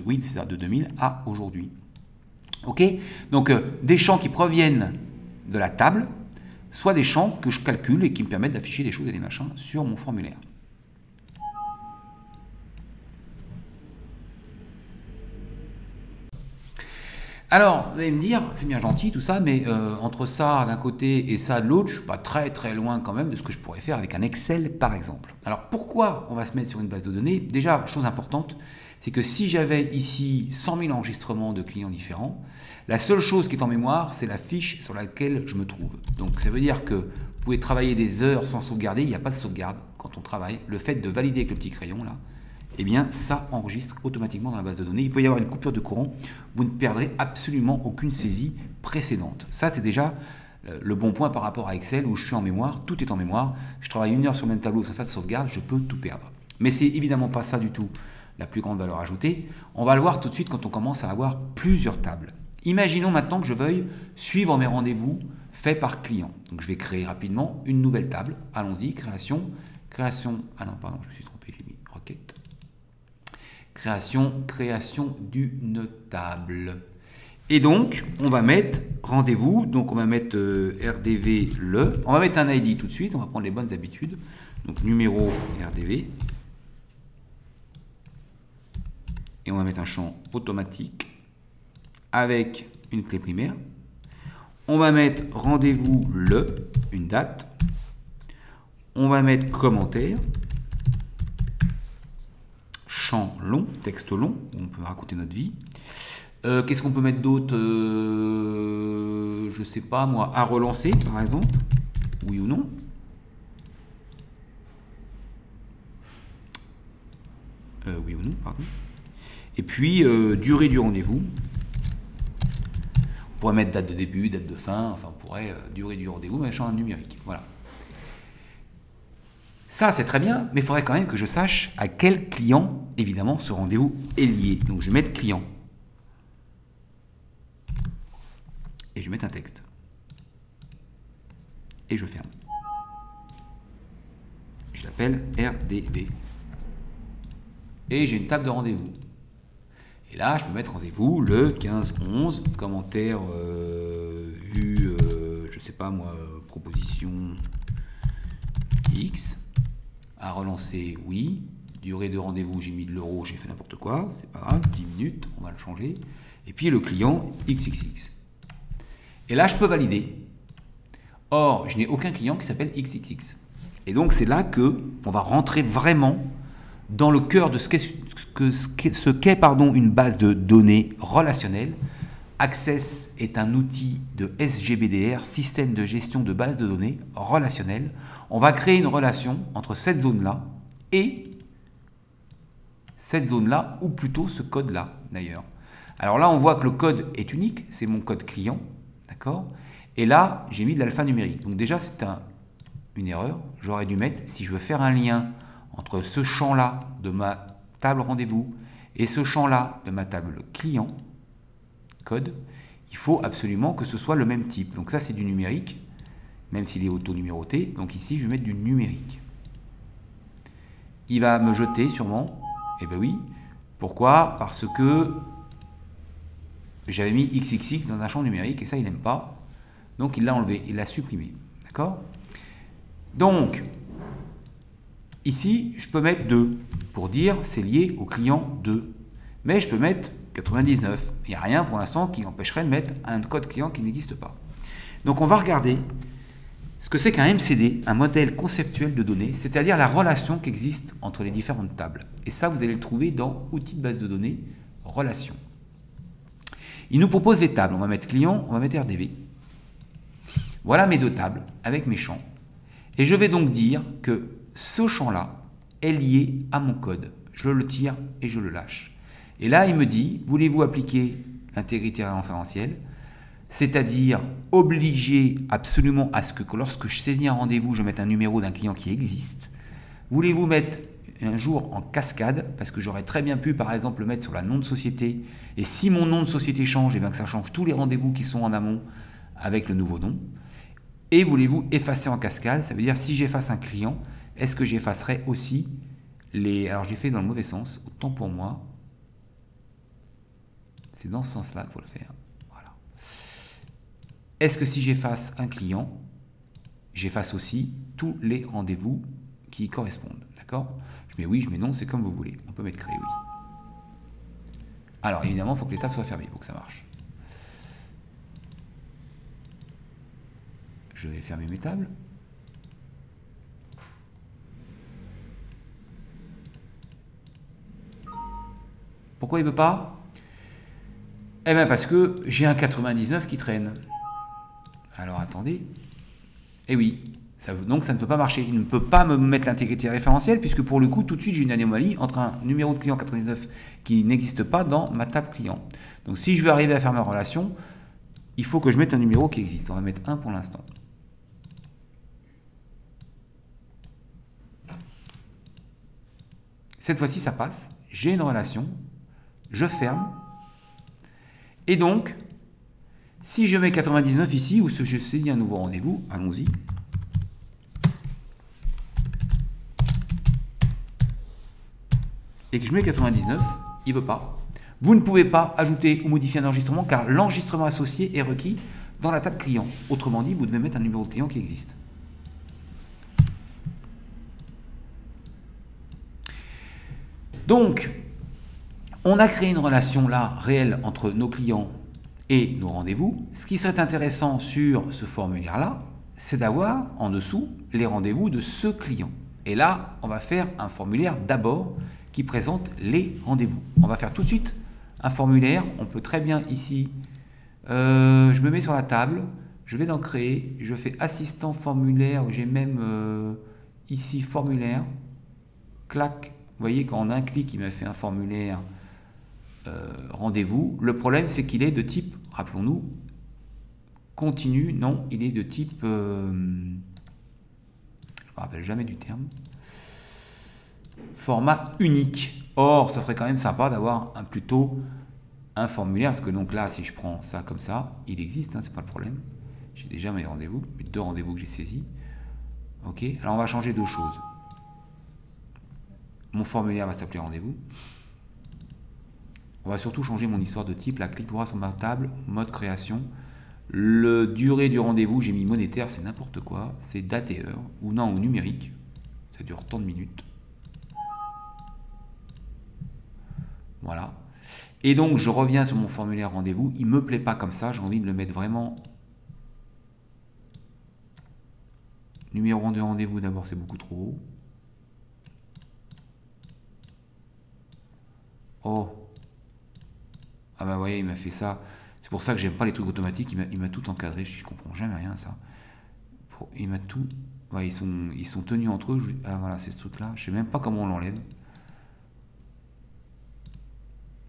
oui, c'est ça, de 2000 à aujourd'hui. Ok? Donc, des champs qui proviennent de la table, soit des champs que je calcule et qui me permettent d'afficher des choses et des machins sur mon formulaire. Alors, vous allez me dire, c'est bien gentil tout ça, mais entre ça d'un côté et ça de l'autre, je ne suis pas très très loin quand même de ce que je pourrais faire avec un Excel par exemple. Alors pourquoi on va se mettre sur une base de données? Déjà, chose importante, c'est que si j'avais ici 100 000 enregistrements de clients différents, la seule chose qui est en mémoire, c'est la fiche sur laquelle je me trouve. Donc ça veut dire que vous pouvez travailler des heures sans sauvegarder, il n'y a pas de sauvegarde quand on travaille. Le fait de valider avec le petit crayon là, eh bien, ça enregistre automatiquement dans la base de données. Il peut y avoir une coupure de courant, vous ne perdrez absolument aucune saisie précédente. Ça, c'est déjà le bon point par rapport à Excel où je suis en mémoire, tout est en mémoire. Je travaille 1 heure sur le même tableau sans faire de sauvegarde, je peux tout perdre. Mais c'est évidemment pas ça du tout la plus grande valeur ajoutée. On va le voir tout de suite quand on commence à avoir plusieurs tables. Imaginons maintenant que je veuille suivre mes rendez-vous faits par client. Donc, je vais créer rapidement une nouvelle table. Allons-y, création. Ah non, pardon, je me suis trompé, j'ai création d'une table. Et donc, on va mettre rendez-vous, donc on va mettre RDV on va mettre un ID tout de suite, on va prendre les bonnes habitudes. Donc numéro RDV. Et on va mettre un champ automatique avec une clé primaire. On va mettre rendez-vous une date. On va mettre commentaire. Champ long, texte long, on peut raconter notre vie. Qu'est-ce qu'on peut mettre d'autre? Je sais pas moi, à relancer par exemple, oui ou non. Oui ou non, pardon. Et puis durée du rendez-vous. On pourrait mettre date de début, date de fin, enfin on pourrait durée du rendez-vous, mais champ numérique. Voilà. Ça, c'est très bien, mais il faudrait quand même que je sache à quel client, évidemment, ce rendez-vous est lié. Donc, je vais mettre client. Et je vais mettre un texte. Et je ferme. Je l'appelle RDV. Et j'ai une table de rendez-vous. Et là, je peux mettre rendez-vous le 15-11, commentaire vu, je sais pas moi, proposition X. À relancer, oui. Durée de rendez-vous, j'ai mis de l'euro, j'ai fait n'importe quoi. C'est pas grave, 10 minutes, on va le changer. Et puis le client, XXX. Et là, je peux valider. Or, je n'ai aucun client qui s'appelle XXX. Et donc, c'est là que on va rentrer vraiment dans le cœur de ce qu'est une base de données relationnelle. Access est un outil de SGBDR, système de gestion de base de données relationnelle. On va créer une relation entre cette zone-là et cette zone-là, ou plutôt ce code-là, d'ailleurs. Alors là, on voit que le code est unique, c'est mon code client, d'accord? Et là, j'ai mis de l'alphanumérique. Donc déjà, c'est une erreur. J'aurais dû mettre, si je veux faire un lien entre ce champ-là de ma table rendez-vous et ce champ-là de ma table client, code, il faut absolument que ce soit le même type. Donc ça, c'est du numérique, même s'il est auto-numéroté. Donc ici, je vais mettre du numérique. Il va me jeter sûrement. Eh bien oui. Pourquoi? Parce que j'avais mis XXX dans un champ numérique et ça, il n'aime pas. Donc il l'a enlevé, il l'a supprimé. D'accord? Donc, ici, je peux mettre 2 pour dire c'est lié au client 2. Mais je peux mettre 99. Il n'y a rien pour l'instant qui empêcherait de mettre un code client qui n'existe pas. Donc on va regarder ce que c'est qu'un MCD, un modèle conceptuel de données, c'est-à-dire la relation qui existe entre les différentes tables. Et ça, vous allez le trouver dans outils de base de données, relations. Il nous propose les tables. On va mettre client, on va mettre RDV. Voilà mes 2 tables avec mes champs. Et je vais donc dire que ce champ-là est lié à mon code. Je le tire et je le lâche. Et là, il me dit, voulez-vous appliquer l'intégrité référentielle, c'est-à-dire obliger absolument à ce que lorsque je saisis un rendez-vous, je mette un numéro d'un client qui existe. Voulez-vous mettre un jour en cascade, parce que j'aurais très bien pu, par exemple, le mettre sur la nom de société, et si mon nom de société change, et bien que ça change tous les rendez-vous qui sont en amont avec le nouveau nom. Et voulez-vous effacer en cascade, ça veut dire si j'efface un client, est-ce que j'effacerai aussi les... Alors, j'ai fait dans le mauvais sens, autant pour moi. C'est dans ce sens-là qu'il faut le faire. Voilà. Est-ce que si j'efface un client, j'efface aussi tous les rendez-vous qui y correspondent? D'accord? Je mets oui, je mets non, c'est comme vous voulez. On peut mettre créer oui. Alors, évidemment, il faut que les tables soient fermées pour que ça marche. Je vais fermer mes tables. Pourquoi il ne veut pas? Eh bien parce que j'ai un 99 qui traîne. Alors attendez. Eh oui, donc ça ne peut pas marcher. Il ne peut pas me mettre l'intégrité référentielle puisque pour le coup, tout de suite, j'ai une anomalie entre un numéro de client 99 qui n'existe pas dans ma table client. Donc si je veux arriver à faire ma relation, il faut que je mette un numéro qui existe. On va mettre 1 pour l'instant. Cette fois-ci, ça passe. J'ai une relation. Je ferme. Et donc, si je mets 99 ici, ou si je saisis un nouveau rendez-vous, allons-y. Et que je mets 99, il ne veut pas. Vous ne pouvez pas ajouter ou modifier un enregistrement car l'enregistrement associé est requis dans la table client. Autrement dit, vous devez mettre un numéro de client qui existe. Donc, on a créé une relation là réelle entre nos clients et nos rendez-vous. Ce qui serait intéressant sur ce formulaire-là, c'est d'avoir en dessous les rendez-vous de ce client. Et là, on va faire un formulaire d'abord qui présente les rendez-vous. On va faire tout de suite un formulaire. On peut très bien ici, je me mets sur la table, je vais dans créer, je fais assistant formulaire, j'ai même ici formulaire, clac. Vous voyez qu'en un clic, il m'a fait un formulaire rendez-vous. Le problème, c'est qu'il est de type, rappelons-nous, continu. Non, il est de type, je ne me rappelle jamais du terme, format unique. Or, ce serait quand même sympa d'avoir plutôt un formulaire, parce que donc là, si je prends ça comme ça, il existe, hein, c'est pas le problème. J'ai déjà mes rendez-vous, mes 2 rendez-vous que j'ai saisis. Ok, alors on va changer 2 choses. Mon formulaire va s'appeler rendez-vous. On va surtout changer mon histoire de type. Là, clic droit sur ma table, mode création. Le durée du rendez-vous, j'ai mis monétaire, c'est n'importe quoi. C'est date et heure, ou non, ou numérique. Ça dure tant de minutes. Voilà. Et donc, je reviens sur mon formulaire rendez-vous. Il ne me plaît pas comme ça. J'ai envie de le mettre vraiment. Numéro de rendez-vous, d'abord, c'est beaucoup trop haut. Oh. Ah bah vous voyez, il m'a fait ça. C'est pour ça que j'aime pas les trucs automatiques. Il m'a tout encadré. Je comprends jamais rien ça. Il m'a tout. Ouais, ils sont tenus entre eux. Ah voilà, c'est ce truc-là. Je sais même pas comment on l'enlève.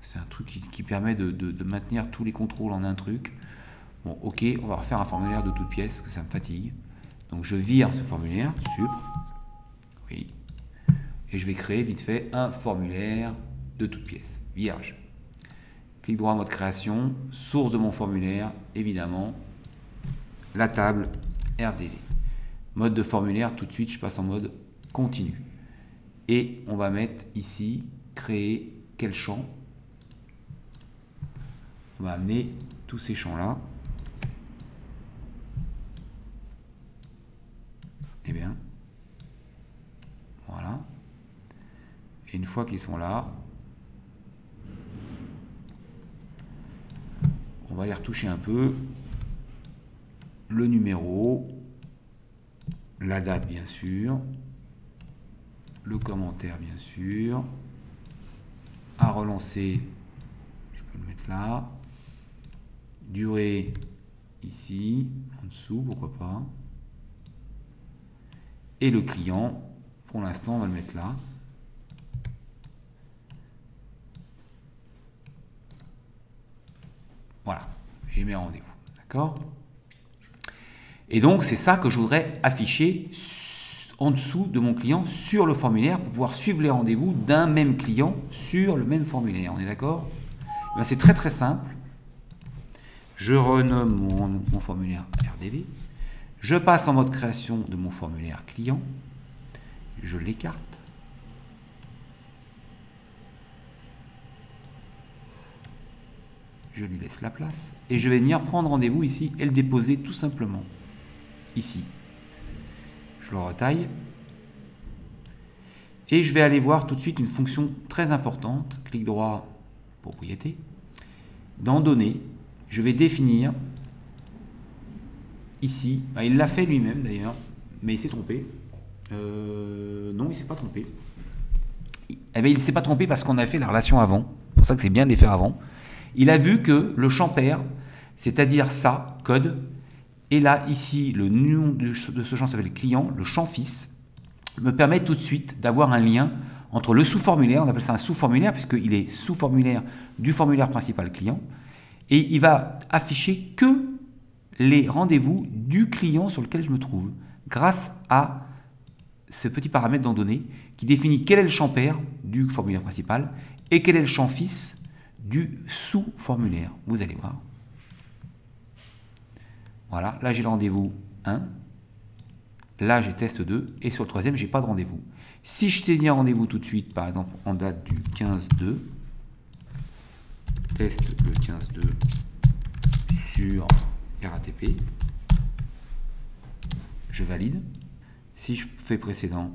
C'est un truc qui permet de maintenir tous les contrôles en un truc. Bon, ok, on va refaire un formulaire de toutes pièces, parce que ça me fatigue. Donc je vire ce formulaire, supr. Oui. Et je vais créer vite fait un formulaire de toutes pièces, vierge. Clic droit, mode création, source de mon formulaire, évidemment, la table RDV. Mode de formulaire, tout de suite, je passe en mode continu. Et on va mettre ici, créer quel champ. On va amener tous ces champs-là. Eh bien, voilà. Et une fois qu'ils sont là, on va les retoucher un peu. Le numéro, la date bien sûr, le commentaire bien sûr, à relancer, je peux le mettre là, durée ici, en dessous, pourquoi pas, et le client, pour l'instant on va le mettre là. Voilà, j'ai mes rendez-vous, d'accord? Et donc, c'est ça que je voudrais afficher en dessous de mon client sur le formulaire pour pouvoir suivre les rendez-vous d'un même client sur le même formulaire. On est d'accord? C'est très très simple. Je renomme mon formulaire RDV. Je passe en mode création de mon formulaire client. Je l'écarte. Je lui laisse la place. Et je vais venir prendre rendez-vous ici et le déposer tout simplement. Ici. Je le retaille. Et je vais aller voir tout de suite une fonction très importante. Clic droit, propriété. Dans données, je vais définir ici. Ah, il l'a fait lui-même d'ailleurs, mais il s'est trompé. Non, il ne s'est pas trompé. Eh bien, il ne s'est pas trompé parce qu'on a fait la relation avant. C'est pour ça que c'est bien de les faire avant. Il a vu que le champ pair, c'est-à-dire ça, code, et là, ici, le nom de ce champ s'appelle client, le champ fils, me permet tout de suite d'avoir un lien entre le sous-formulaire, on appelle ça un sous-formulaire, puisqu'il est sous-formulaire du formulaire principal client, et il va afficher que les rendez-vous du client sur lequel je me trouve, grâce à ce petit paramètre dans données, qui définit quel est le champ pair du formulaire principal, et quel est le champ fils du sous-formulaire. Vous allez voir. Voilà, là j'ai le rendez-vous 1. Là j'ai test 2. Et sur le troisième, j'ai pas de rendez-vous. Si je saisis un rendez-vous tout de suite, par exemple en date du 15-2, teste le 15.2 sur RATP. Je valide. Si je fais précédent,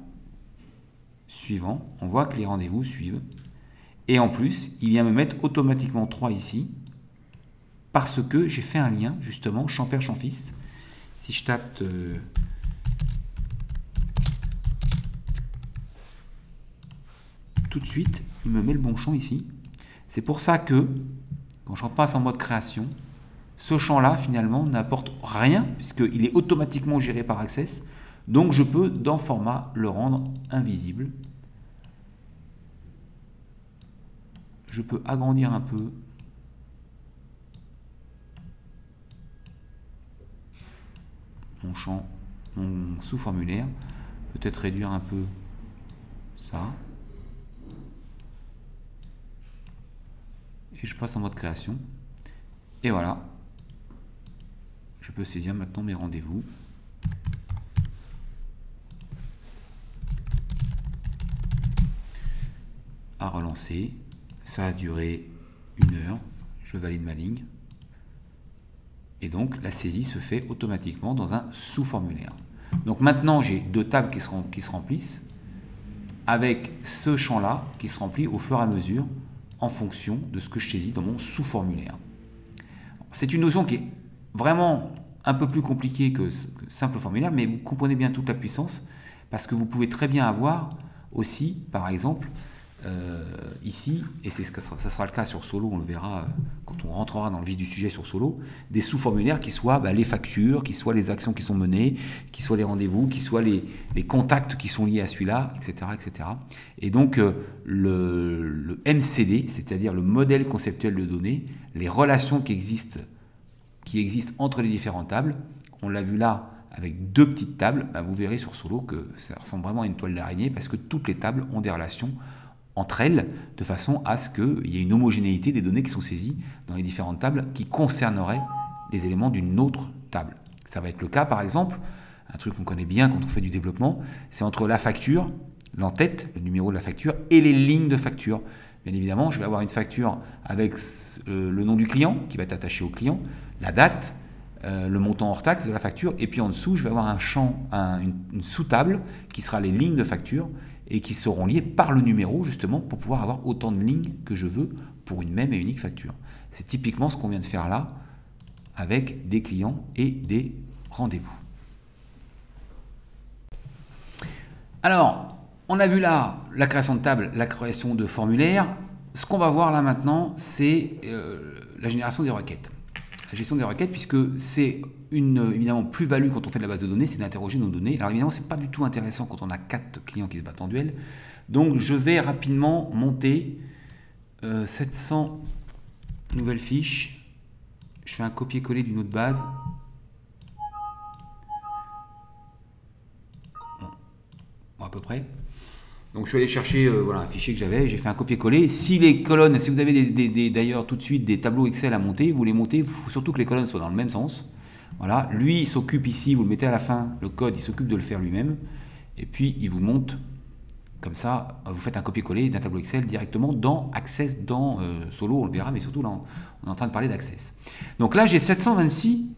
suivant, on voit que les rendez-vous suivent. Et en plus, il vient me mettre automatiquement 3 ici, parce que j'ai fait un lien, justement, champ père, champ fils. Si je tape tout de suite, il me met le bon champ ici. C'est pour ça que, quand je repasse en mode création, ce champ-là, finalement, n'apporte rien, puisqu'il est automatiquement géré par Access. Donc, je peux, dans Format, le rendre invisible. Je peux agrandir un peu. Mon champ, mon sous-formulaire. Peut-être réduire un peu ça. Et je passe en mode création. Et voilà. Je peux saisir maintenant mes rendez-vous. À relancer. Ça a duré 1 heure. Je valide ma ligne. Et donc, la saisie se fait automatiquement dans un sous-formulaire. Donc maintenant, j'ai 2 tables qui se remplissent avec ce champ-là qui se remplit au fur et à mesure en fonction de ce que je saisis dans mon sous-formulaire. C'est une notion qui est vraiment un peu plus compliquée que simple formulaire, mais vous comprenez bien toute la puissance parce que vous pouvez très bien avoir aussi, par exemple, ici, et ça sera le cas sur Solo, on le verra quand on rentrera dans le vif du sujet sur Solo, des sous-formulaires qui soient les factures, qui soient les actions qui sont menées, qui soient les rendez-vous, qui soient les contacts qui sont liés à celui-là, etc., etc. Et donc, le MCD, c'est-à-dire le modèle conceptuel de données, les relations qui existent entre les différentes tables, on l'a vu là avec 2 petites tables, vous verrez sur Solo que ça ressemble vraiment à une toile d'araignée parce que toutes les tables ont des relations entre elles, de façon à ce qu'il y ait une homogénéité des données qui sont saisies dans les différentes tables qui concerneraient les éléments d'une autre table. Ça va être le cas, par exemple, un truc qu'on connaît bien quand on fait du développement, c'est entre la facture, l'entête, le numéro de la facture, et les lignes de facture. Bien évidemment, je vais avoir une facture avec le nom du client, qui va être attaché au client, la date, le montant hors taxe de la facture, et puis en dessous, je vais avoir un champ, une sous-table, qui sera les lignes de facture, et qui seront liées par le numéro, justement, pour pouvoir avoir autant de lignes que je veux pour une même et unique facture. C'est typiquement ce qu'on vient de faire là, avec des clients et des rendez-vous. Alors, on a vu là la création de table, la création de formulaire. Ce qu'on va voir là maintenant, c'est la génération des requêtes. La gestion des requêtes, puisque c'est une évidemment plus-value quand on fait de la base de données, c'est d'interroger nos données. Alors évidemment, ce n'est pas du tout intéressant quand on a 4 clients qui se battent en duel. Donc je vais rapidement monter 700 nouvelles fiches. Je fais un copier-coller d'une autre base. Bon, à peu près. Donc je suis allé chercher voilà, un fichier que j'avais, j'ai fait un copier-coller. Si les colonnes, si vous avez d'ailleurs tout de suite des tableaux Excel à monter, vous les montez, il faut surtout que les colonnes soient dans le même sens. Voilà, lui il s'occupe ici, vous le mettez à la fin, le code il s'occupe de le faire lui-même, et puis il vous monte comme ça, vous faites un copier-coller d'un tableau Excel directement dans Access, dans Solo, on le verra, mais surtout là on est en train de parler d'Access. Donc là j'ai 726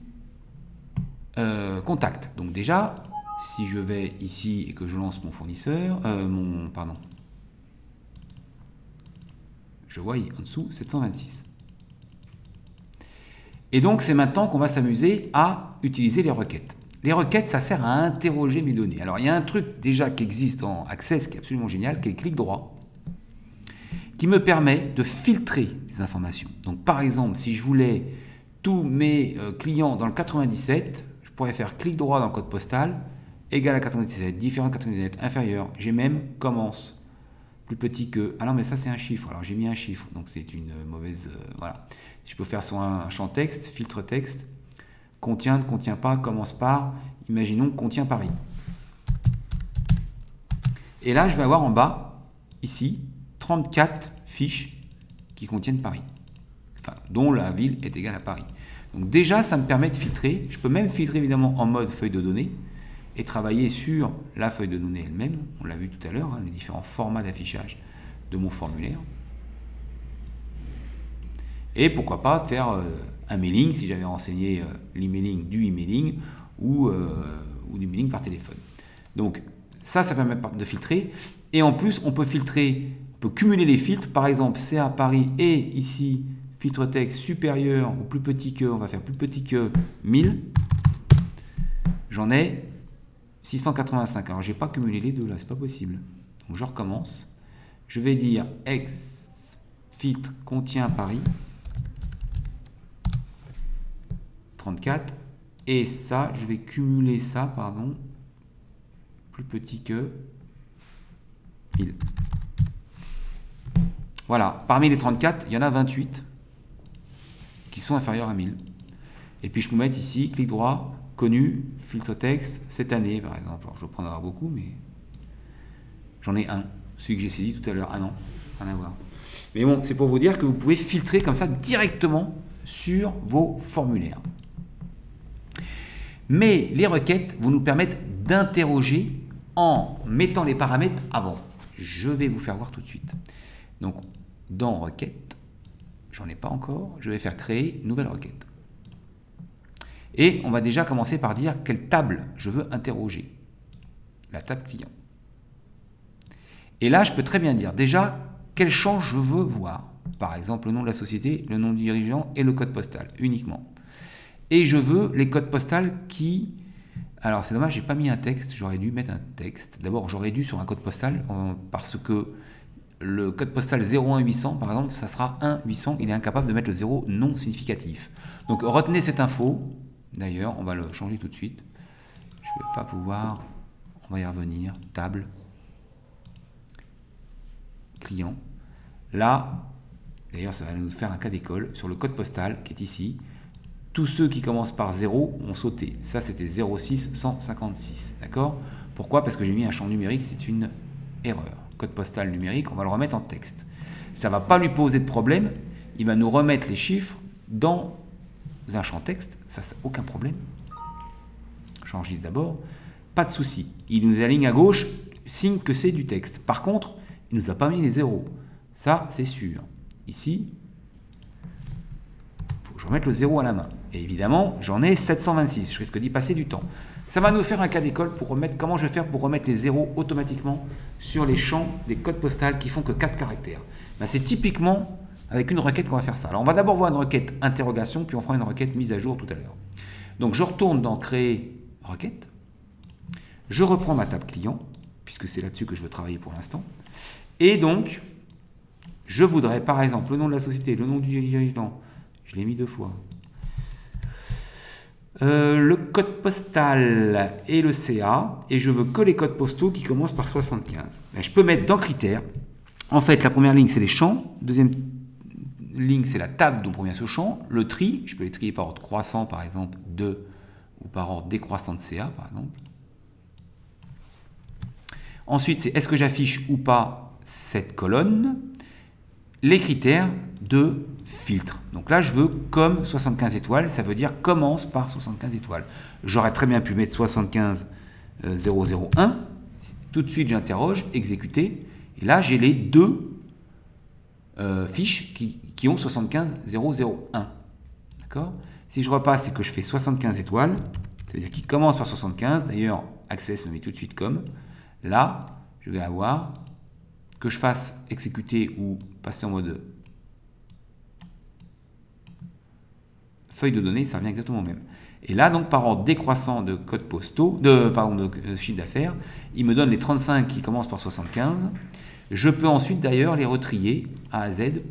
contacts, donc déjà, si je vais ici et que je lance mon fournisseur, je vois en dessous 726. Et donc c'est maintenant qu'on va s'amuser à utiliser les requêtes. Les requêtes, ça sert à interroger mes données. Alors il y a un truc déjà qui existe en Access qui est absolument génial, qui est le clic droit, qui me permet de filtrer les informations. Donc par exemple, si je voulais tous mes clients dans le 97, je pourrais faire clic droit dans le code postal, égal à 97, différent de 97, inférieur. J'ai même commence plus petit que... Ah non, mais ça c'est un chiffre. Alors j'ai mis un chiffre, donc c'est une mauvaise... voilà. Je peux faire sur un champ texte, filtre texte, contient, ne contient pas, commence par, imaginons, contient Paris. Et là, je vais avoir en bas, ici, 34 fiches qui contiennent Paris, enfin, dont la ville est égale à Paris. Donc déjà, ça me permet de filtrer. Je peux même filtrer évidemment en mode feuille de données et travailler sur la feuille de données elle-même. On l'a vu tout à l'heure, hein, les différents formats d'affichage de mon formulaire. Et pourquoi pas faire un mailing, si j'avais renseigné l'emailing du emailing ou du mailing par téléphone. Donc ça permet de filtrer. Et en plus, on peut filtrer, on peut cumuler les filtres. Par exemple, CA Paris et ici, filtre texte supérieur ou plus petit que, on va faire plus petit que 1000. J'en ai 685. Alors, je n'ai pas cumulé les deux là, c'est pas possible. Donc, je recommence. Je vais dire ex filtre contient Paris 34. Et ça, je vais cumuler ça, pardon, plus petit que 1000. Voilà. Parmi les 34, il y en a 28 qui sont inférieurs à 1000. Et puis, je peux mettre ici, clic droit, connu, filtre texte, cette année, par exemple. Alors, je vais prendre beaucoup, mais j'en ai un. Celui que j'ai saisi tout à l'heure. Ah non, rien à voir. Mais bon, c'est pour vous dire que vous pouvez filtrer comme ça directement sur vos formulaires. Mais les requêtes vont nous permettre d'interroger en mettant les paramètres avant. Je vais vous faire voir tout de suite. Donc, dans requête, j'en ai pas encore, je vais faire créer une nouvelle requête. Et on va déjà commencer par dire quelle table je veux interroger. La table client. Et là, je peux très bien dire déjà quel champ je veux voir. Par exemple, le nom de la société, le nom du dirigeant et le code postal uniquement. Et je veux les codes postaux qui... Alors, c'est dommage, j'ai pas mis un texte. J'aurais dû mettre un texte. D'abord, j'aurais dû sur un code postal parce que le code postal 01800, par exemple, ça sera 1800. Il est incapable de mettre le 0 non significatif. Donc, retenez cette info. D'ailleurs, on va le changer tout de suite. Je ne vais pas pouvoir... On va y revenir. Table. Client. Là, d'ailleurs, ça va nous faire un cas d'école sur le code postal qui est ici. Tous ceux qui commencent par 0 ont sauté. Ça, c'était 06156. D'accord? Pourquoi? Parce que j'ai mis un champ numérique, c'est une erreur. Code postal numérique, on va le remettre en texte. Ça ne va pas lui poser de problème. Il va nous remettre les chiffres dans un champ texte. Ça, c'est aucun problème. J'enregistre d'abord. Pas de souci. Il nous aligne à gauche, signe que c'est du texte. Par contre, il ne nous a pas mis les zéros. Ça, c'est sûr. Ici, il faut que je remette le 0 à la main. Et évidemment, j'en ai 726. Je risque d'y passer du temps. Ça va nous faire un cas d'école pour remettre comment je vais faire pour remettre les zéros automatiquement sur les champs des codes postaux qui font que 4 caractères. Ben, c'est typiquement avec une requête qu'on va faire ça. Alors, on va d'abord voir une requête interrogation, puis on fera une requête mise à jour tout à l'heure. Donc, je retourne dans créer requête. Je reprends ma table client, puisque c'est là-dessus que je veux travailler pour l'instant. Et donc, je voudrais, par exemple, le nom de la société, le nom du dirigeant, je l'ai mis 2 fois. Le code postal et le CA, et je veux que les codes postaux qui commencent par 75. Ben, je peux mettre dans critères. En fait, la première ligne, c'est les champs. Deuxième ligne, c'est la table dont provient ce champ. Le tri, je peux les trier par ordre croissant, par exemple, ou par ordre décroissant de CA, par exemple. Ensuite, c'est est-ce que j'affiche ou pas cette colonne. Les critères de filtre. Donc là, je veux comme 75 étoiles, ça veut dire commence par 75 étoiles. J'aurais très bien pu mettre 75 001. Tout de suite, j'interroge, exécuter. Et là, j'ai les deux fiches qui ont 75 001. D'accord? Si je repasse et que je fais 75 étoiles, ça veut dire qu'il commence par 75. D'ailleurs, Access me met tout de suite comme. Là, je vais avoir que je fasse exécuter ou passer en mode feuille de données, ça revient exactement au même. Et là, donc, par ordre décroissant de codes postaux, de chiffre d'affaires, il me donne les 35 qui commencent par 75. Je peux ensuite, d'ailleurs, les retrier A à Z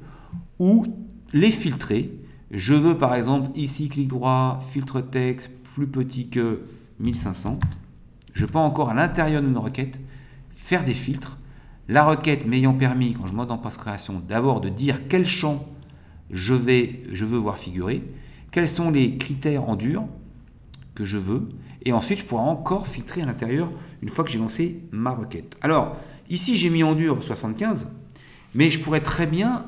ou les filtrer. Je veux, par exemple, ici, clic droit, filtre texte, plus petit que 1500. Je peux encore, à l'intérieur d'une requête, faire des filtres. La requête m'ayant permis, quand je mode en post-création, d'abord de dire quel champ je veux voir figurer, quels sont les critères en dur que je veux, et ensuite je pourrai encore filtrer à l'intérieur une fois que j'ai lancé ma requête. Alors, ici j'ai mis en dur 75, mais je pourrais très bien,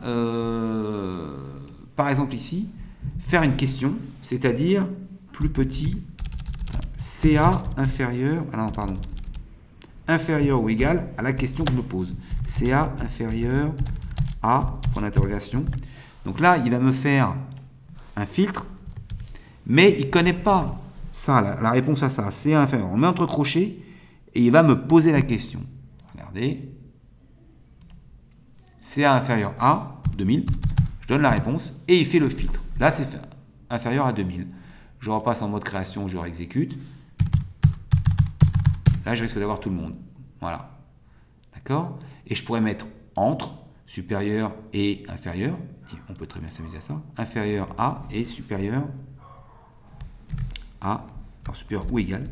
par exemple ici, faire une question, c'est-à-dire plus petit, CA inférieur, ah non, pardon, inférieur ou égal à la question que je me pose. CA inférieur à, point d'interrogation. Donc là, il va me faire un filtre, mais il ne connaît pas ça, la réponse à ça. CA inférieur. On le met entre crochets et il va me poser la question. Regardez. CA inférieur à 2000. Je donne la réponse et il fait le filtre. Là, c'est inférieur à 2000. Je repasse en mode création, je réexécute. Là, je risque d'avoir tout le monde. Voilà. D'accord? Et je pourrais mettre entre supérieur et inférieur. Et on peut très bien s'amuser à ça. Inférieur à et supérieur à, alors supérieur ou égal,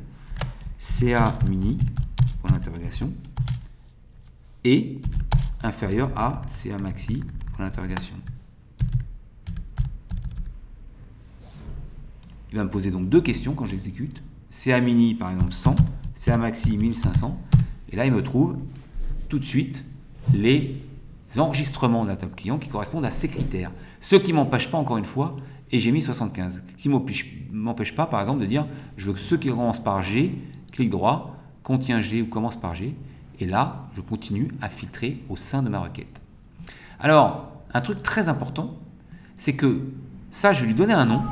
CA mini, point d'interrogation, et inférieur à CA maxi, point d'interrogation. Il va me poser donc deux questions quand j'exécute. CA mini, par exemple, 100, CA maxi, 1500. Et là, il me trouve tout de suite les enregistrements de la table client qui correspondent à ces critères. Ce qui ne m'empêche pas, encore une fois, et j'ai mis 75. Ce qui ne m'empêche pas, par exemple, de dire je veux que ceux qui commencent par G, clic droit, contient G ou commence par G. Et là, je continue à filtrer au sein de ma requête. Alors, un truc très important, c'est que ça, je vais lui donner un nom.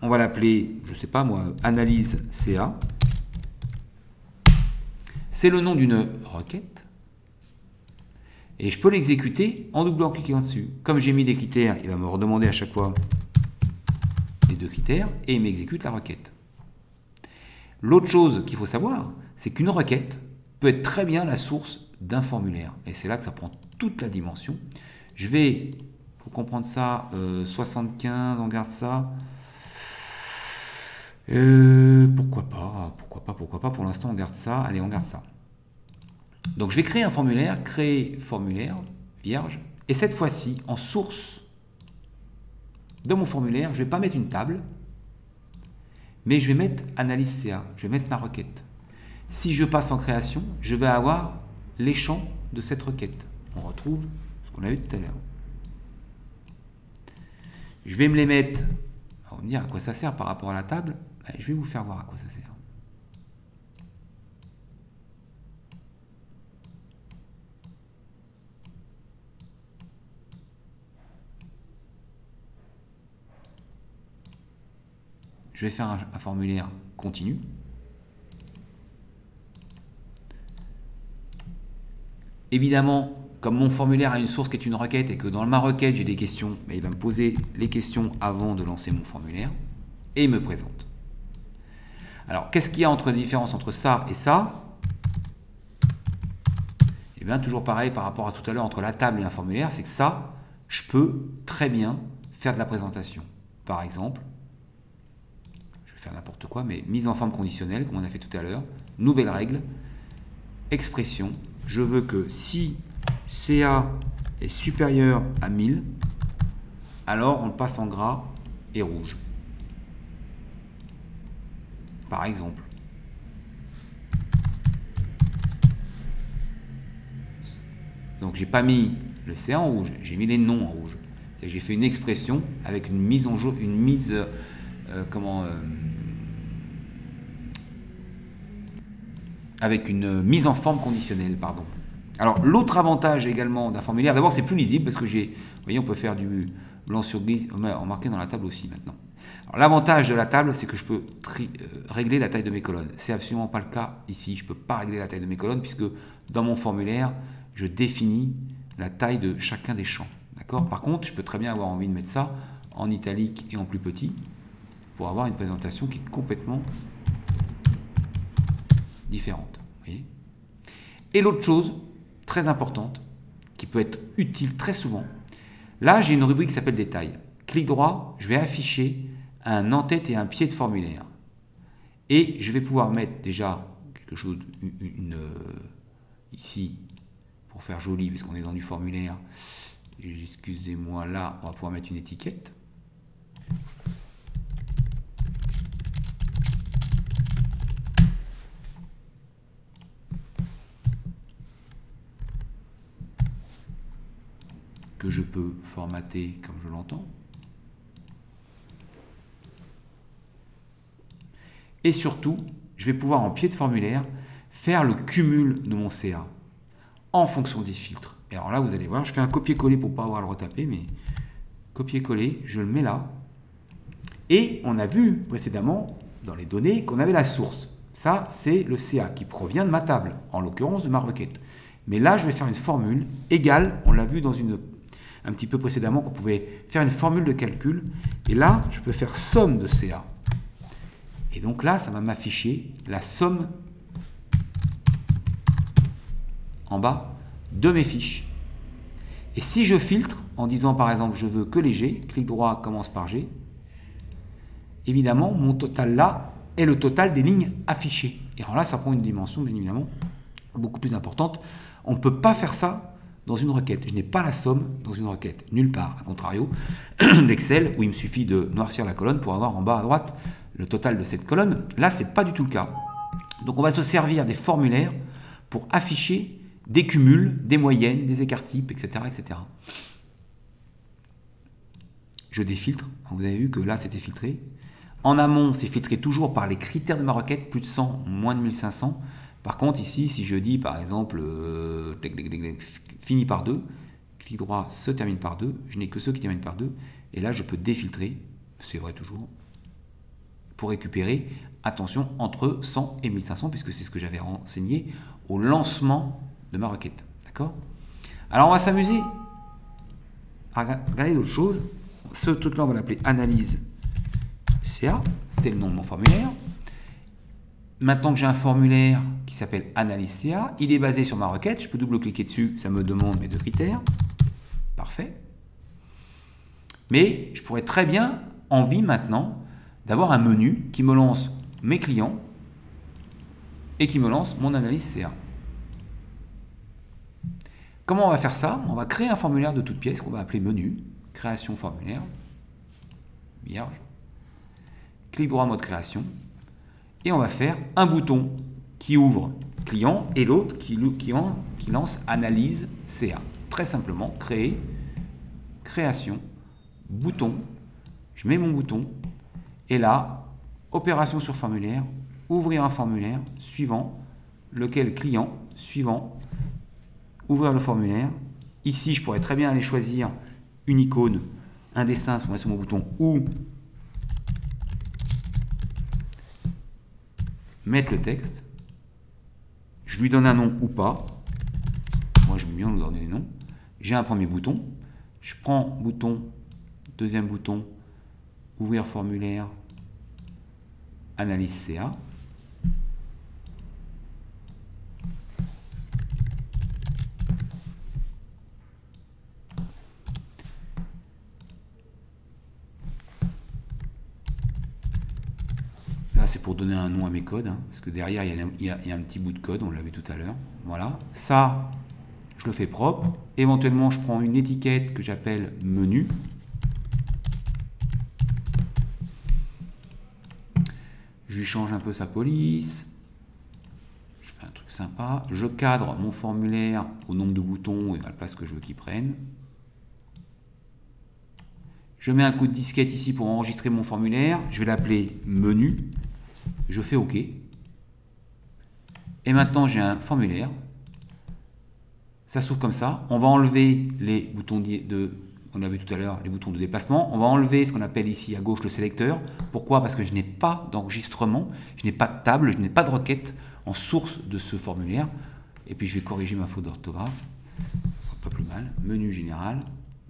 On va l'appeler, je ne sais pas moi, analyse CA. C'est le nom d'une requête. Et je peux l'exécuter en double-cliquant dessus. Comme j'ai mis des critères, il va me redemander à chaque fois les deux critères et il m'exécute la requête. L'autre chose qu'il faut savoir, c'est qu'une requête peut être très bien la source d'un formulaire. Et c'est là que ça prend toute la dimension. Je vais, pour comprendre ça, 75, on garde ça. Pourquoi pas, pour l'instant on garde ça. Allez, on garde ça. Donc je vais créer un formulaire, créer formulaire, vierge, et cette fois-ci, en source de mon formulaire, je ne vais pas mettre une table, mais je vais mettre analyse CA, je vais mettre ma requête. Si je passe en création, je vais avoir les champs de cette requête. On retrouve ce qu'on a vu tout à l'heure. Je vais me les mettre, on va me dire à quoi ça sert par rapport à la table. Je vais vous faire voir à quoi ça sert. Je vais faire un formulaire continu. Évidemment, comme mon formulaire a une source qui est une requête et que dans ma requête j'ai des questions, il va me poser les questions avant de lancer mon formulaire et il me présente. Alors, qu'est-ce qu'il y a entre la différence entre ça et ça? Eh bien, toujours pareil par rapport à tout à l'heure entre la table et un formulaire, c'est que ça, je peux très bien faire de la présentation. Par exemple, je vais faire n'importe quoi, mais mise en forme conditionnelle, comme on a fait tout à l'heure, nouvelle règle, expression. Je veux que si CA est supérieur à 1000, alors on le passe en gras et rouge. Par exemple. Donc j'ai pas mis le CA en rouge, j'ai mis les noms en rouge. J'ai fait une expression avec une mise en jour, une mise avec une mise en forme conditionnelle, pardon. Alors l'autre avantage également d'un formulaire, d'abord c'est plus lisible parce que vous voyez, on peut faire du blanc sur gris, en marquer dans la table aussi maintenant. L'avantage de la table, c'est que je peux régler la taille de mes colonnes. C'est absolument pas le cas ici. Je ne peux pas régler la taille de mes colonnes puisque dans mon formulaire, je définis la taille de chacun des champs. D'accord ? Par contre, je peux très bien avoir envie de mettre ça en italique et en plus petit pour avoir une présentation qui est complètement différente. Vous voyez ? Et l'autre chose très importante qui peut être utile très souvent, là j'ai une rubrique qui s'appelle détails. Clic droit, je vais afficher un en-tête et un pied de formulaire. Et je vais pouvoir mettre déjà quelque chose, ici, pour faire joli, parce qu'on est dans du formulaire. Excusez-moi, là, on va pouvoir mettre une étiquette. Que je peux formater comme je l'entends. Et surtout, je vais pouvoir en pied de formulaire faire le cumul de mon CA en fonction des filtres. Et alors là, vous allez voir, je fais un copier-coller pour ne pas avoir à le retaper, mais copier-coller, je le mets là. Et on a vu précédemment dans les données qu'on avait la source. Ça, c'est le CA qui provient de ma table, en l'occurrence de ma requête. Mais là, je vais faire une formule égale, on l'a vu dans un petit peu précédemment, qu'on pouvait faire une formule de calcul. Et là, je peux faire somme de CA. Et donc là, ça va m'afficher la somme en bas de mes fiches. Et si je filtre en disant par exemple je veux que les G, clic droit commence par G, évidemment mon total là est le total des lignes affichées. Et alors là ça prend une dimension bien évidemment beaucoup plus importante. On ne peut pas faire ça dans une requête. Je n'ai pas la somme dans une requête, nulle part. A contrario d'Excel où il me suffit de noircir la colonne pour avoir en bas à droite le total de cette colonne. Là c'est pas du tout le cas. Donc on va se servir des formulaires pour afficher des cumuls, des moyennes, des écarts types, etc., etc. Je défiltre. Vous avez vu que là, c'était filtré. En amont, c'est filtré toujours par les critères de ma requête, plus de 100, moins de 1500. Par contre, ici, si je dis, par exemple, fini par 2, clic droit, se termine par 2, je n'ai que ceux qui terminent par 2. Et là, je peux défiltrer, c'est vrai toujours, pour récupérer, attention, entre 100 et 1500, puisque c'est ce que j'avais renseigné au lancement de ma requête. D'accord? Alors, on va s'amuser à regarder d'autres choses. Ce truc-là, on va l'appeler analyse CA. C'est le nom de mon formulaire. Maintenant que j'ai un formulaire qui s'appelle analyse CA, il est basé sur ma requête. Je peux double-cliquer dessus. Ça me demande mes deux critères. Parfait. Mais je pourrais très bien envie maintenant d'avoir un menu qui me lance mes clients et qui me lance mon analyse CA. Comment on va faire ça? On va créer un formulaire de toute pièce qu'on va appeler menu, création formulaire, vierge, clic droit mode création, et on va faire un bouton qui ouvre client et l'autre qui lance analyse CA. Très simplement, créer, création, bouton, je mets mon bouton, et là, opération sur formulaire, ouvrir un formulaire, suivant, lequel client, suivant, ouvrir le formulaire. Ici, je pourrais très bien aller choisir une icône, un dessin sur mon bouton ou mettre le texte. Je lui donne un nom ou pas. Moi, je vais bien lui donner des noms. J'ai un premier bouton. Je prends bouton, deuxième bouton, ouvrir formulaire, analyse CA. C'est pour donner un nom à mes codes, hein, parce que derrière, il y a un petit bout de code, on l'a vu tout à l'heure. Voilà. Ça, je le fais propre. Éventuellement, je prends une étiquette que j'appelle menu. Je lui change un peu sa police. Je fais un truc sympa. Je cadre mon formulaire au nombre de boutons et à la place que je veux qu'il prenne. Je mets un coup de disquette ici pour enregistrer mon formulaire. Je vais l'appeler menu. Je fais OK. Et maintenant, j'ai un formulaire. Ça s'ouvre comme ça. On va enlever les boutons on a vu tout à l'heure, les boutons de déplacement. On va enlever ce qu'on appelle ici à gauche le sélecteur. Pourquoi? Parce que je n'ai pas d'enregistrement, je n'ai pas de table, je n'ai pas de requête en source de ce formulaire. Et puis, je vais corriger ma faute d'orthographe. Ça sera pas plus mal. Menu général.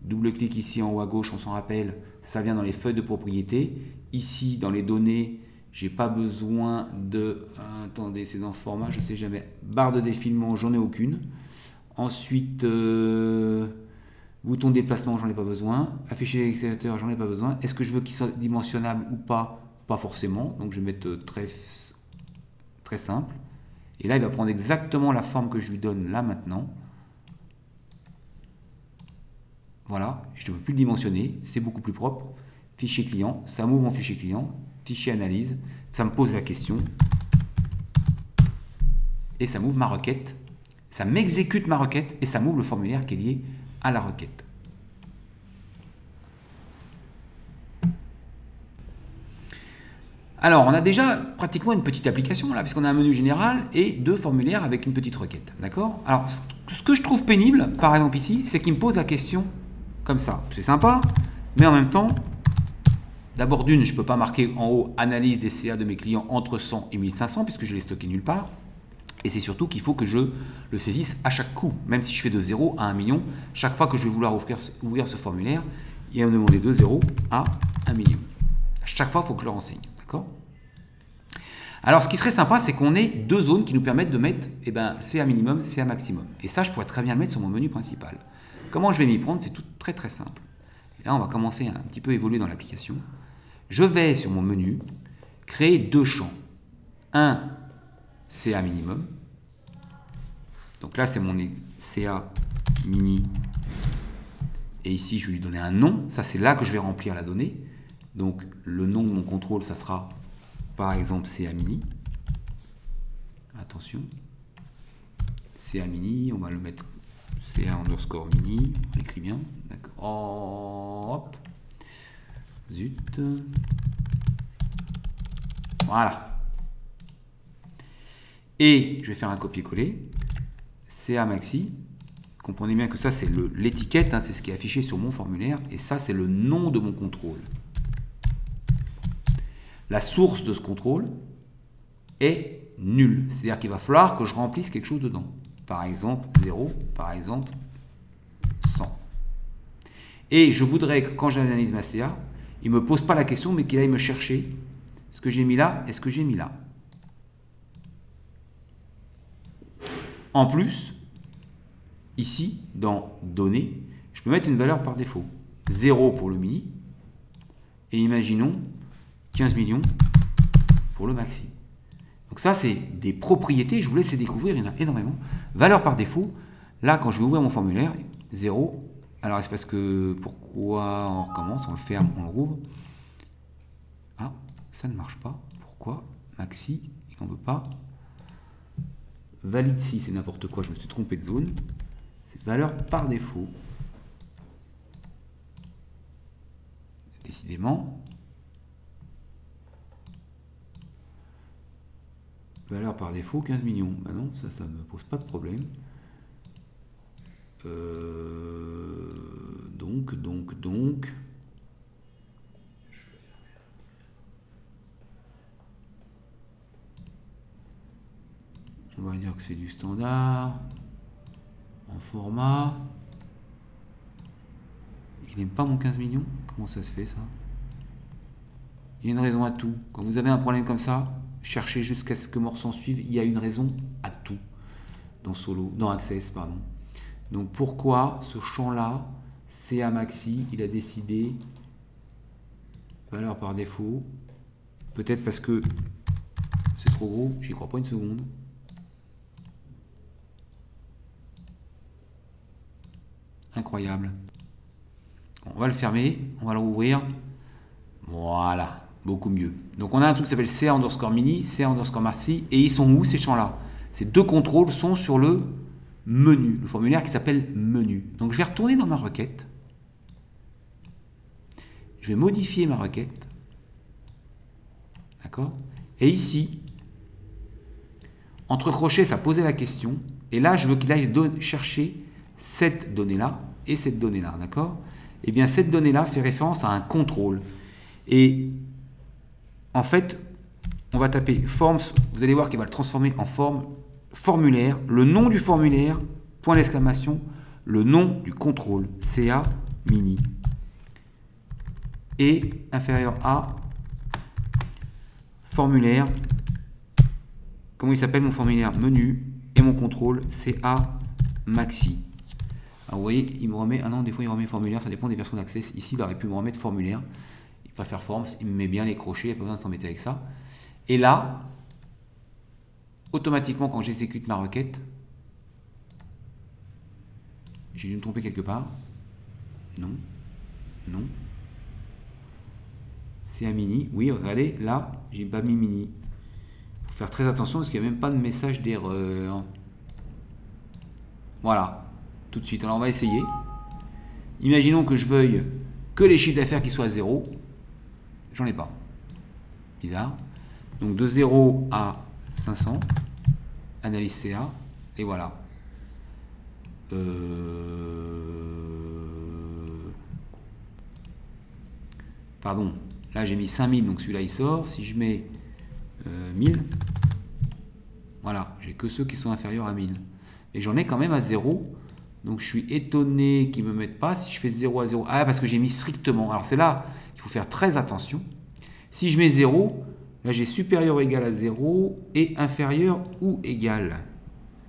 Double-clic ici en haut à gauche, on s'en rappelle, ça vient dans les feuilles de propriété. Ici, dans les données, j'ai pas besoin de... Attendez, c'est dans format, je sais jamais. Barre de défilement, j'en ai aucune. Ensuite, bouton de déplacement, j'en ai pas besoin. Afficher l'excavateur, j'en ai pas besoin. Est-ce que je veux qu'il soit dimensionnable ou pas? Pas forcément. Donc, je vais mettre très simple. Et là, il va prendre exactement la forme que je lui donne là maintenant. Voilà, je ne peux plus le dimensionner, c'est beaucoup plus propre. Fichier client, ça m'ouvre mon fichier client. Fichier analyse, ça me pose la question. Et ça m'ouvre ma requête. Ça m'exécute ma requête et ça m'ouvre le formulaire qui est lié à la requête. Alors, on a déjà pratiquement une petite application là, puisqu'on a un menu général et deux formulaires avec une petite requête. D'accord? Alors, ce que je trouve pénible, par exemple ici, c'est qu'il me pose la question comme ça. C'est sympa, mais en même temps, d'abord d'une, je ne peux pas marquer en haut analyse des CA de mes clients entre 100 et 1500 puisque je l'ai stocké nulle part. Et c'est surtout qu'il faut que je le saisisse à chaque coup. Même si je fais de 0 à 1 million, chaque fois que je vais vouloir ouvrir ce formulaire, il va me demander de 0 à 1 million. À chaque fois, il faut que je le renseigne. D'accord ? Alors, ce qui serait sympa, c'est qu'on ait deux zones qui nous permettent de mettre CA minimum, CA maximum. Et ça, je pourrais très bien le mettre sur mon menu principal. Comment je vais m'y prendre? C'est tout très très simple. Et là, on va commencer à un petit peu évoluer dans l'application. Je vais sur mon menu, créer deux champs. Un CA minimum. Donc là, c'est mon CA mini. Et ici, je vais lui donner un nom. Ça, c'est là que je vais remplir la donnée. Donc, le nom de mon contrôle, ça sera, par exemple, CA mini. Attention. CA mini, on va le mettre CA underscore mini. On écrit bien. D'accord. Oh, hop. Zut. Voilà. Et je vais faire un copier-coller. CA maxi. Comprenez bien que ça, c'est l'étiquette, hein, c'est ce qui est affiché sur mon formulaire. Et ça, c'est le nom de mon contrôle. La source de ce contrôle est nulle. C'est-à-dire qu'il va falloir que je remplisse quelque chose dedans. Par exemple, 0, par exemple, 100. Et je voudrais que quand j'analyse ma CA, il ne me pose pas la question, mais qu'il aille me chercher ce que j'ai mis là et ce que j'ai mis là. En plus, ici, dans Données, je peux mettre une valeur par défaut. 0 pour le mini, et imaginons 15 millions pour le maxi. Donc ça, c'est des propriétés, je vous laisse les découvrir, il y en a énormément. Valeur par défaut, là, quand je vais ouvrir mon formulaire, 0, alors c'est parce que, pourquoi on recommence, on le ferme, on le rouvre. Ah, ça ne marche pas. Pourquoi? Maxi, il n'en veut pas. Valide si, c'est n'importe quoi, je me suis trompé de zone. C'est valeur par défaut. Décidément. Valeur par défaut, 15 millions. Ben non, ça ne me pose pas de problème. Donc. On va dire que c'est du standard. En format. Il n'aime pas mon 15 millions? Comment ça se fait ça? Il y a une raison à tout. Quand vous avez un problème comme ça, cherchez jusqu'à ce que mort s'en suive. Il y a une raison à tout. Dans Access, pardon. Donc pourquoi ce champ-là, CA maxi, il a décidé valeur par défaut? Peut-être parce que c'est trop gros, j'y crois pas une seconde. Incroyable. Bon, on va le fermer, on va le rouvrir. Voilà, beaucoup mieux. Donc on a un truc qui s'appelle CA underscore mini, CA underscore maxi, et ils sont où ces champs-là? Ces deux contrôles sont sur le menu, le formulaire qui s'appelle menu. Donc je vais retourner dans ma requête. Je vais modifier ma requête. D'accord? Et ici, entre crochets, ça posait la question. Et là, je veux qu'il aille chercher cette donnée-là et cette donnée-là. D'accord? Eh bien, cette donnée-là fait référence à un contrôle. Et en fait, on va taper forms. Vous allez voir qu'il va le transformer en forme formulaire. Le nom du formulaire, point d'exclamation, le nom du contrôle, CA mini. Et inférieur à formulaire. Comment il s'appelle mon formulaire? Menu. Et mon contrôle, CA maxi. Alors vous voyez, il me remet. Ah non, des fois il remet formulaire, ça dépend des versions d'Access. Ici, il aurait pu me remettre formulaire. Il préfère forms, il me met bien les crochets, il n'y a pas besoin de s'embêter avec ça. Et là, automatiquement, quand j'exécute ma requête, j'ai dû me tromper quelque part. Non. C'est un mini. Oui, regardez, là, j'ai pas mis mini. Il faut faire très attention parce qu'il n'y a même pas de message d'erreur. Voilà, tout de suite. Alors, on va essayer. Imaginons que je veuille que les chiffres d'affaires qui soient à 0. J'en ai pas. Bizarre. Donc, de 0 à 500. Analyse CA. Et voilà. Pardon, là j'ai mis 5000, donc celui-là il sort. Si je mets 1000, voilà, j'ai que ceux qui sont inférieurs à 1000. Et j'en ai quand même à 0. Donc je suis étonné qu'ils ne me mettent pas. Si je fais 0 à 0, ah parce que j'ai mis strictement. Alors c'est là qu'il faut faire très attention. Si je mets 0, là j'ai supérieur ou égal à 0 et inférieur ou égal.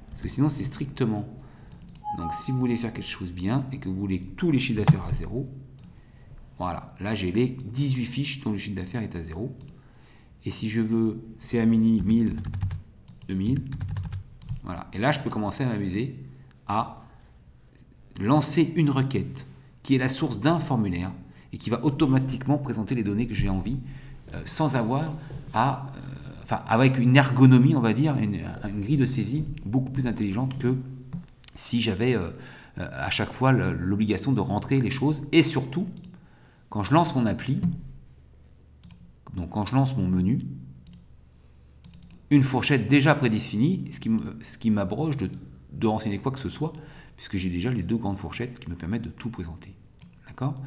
Parce que sinon c'est strictement. Donc si vous voulez faire quelque chose bien et que vous voulez tous les chiffres d'affaires à 0, voilà, là j'ai les 18 fiches dont le chiffre d'affaires est à 0. Et si je veux CA mini 1000, 2000, voilà. Et là je peux commencer à m'amuser à lancer une requête qui est la source d'un formulaire et qui va automatiquement présenter les données que j'ai envie sans avoir à... enfin, avec une ergonomie, on va dire, une grille de saisie beaucoup plus intelligente que si j'avais à chaque fois l'obligation de rentrer les choses. Et surtout, quand je lance mon appli, donc quand je lance mon menu, une fourchette déjà prédéfinie, ce qui m'abroge de renseigner quoi que ce soit, puisque j'ai déjà les deux grandes fourchettes qui me permettent de tout présenter. D'accord ?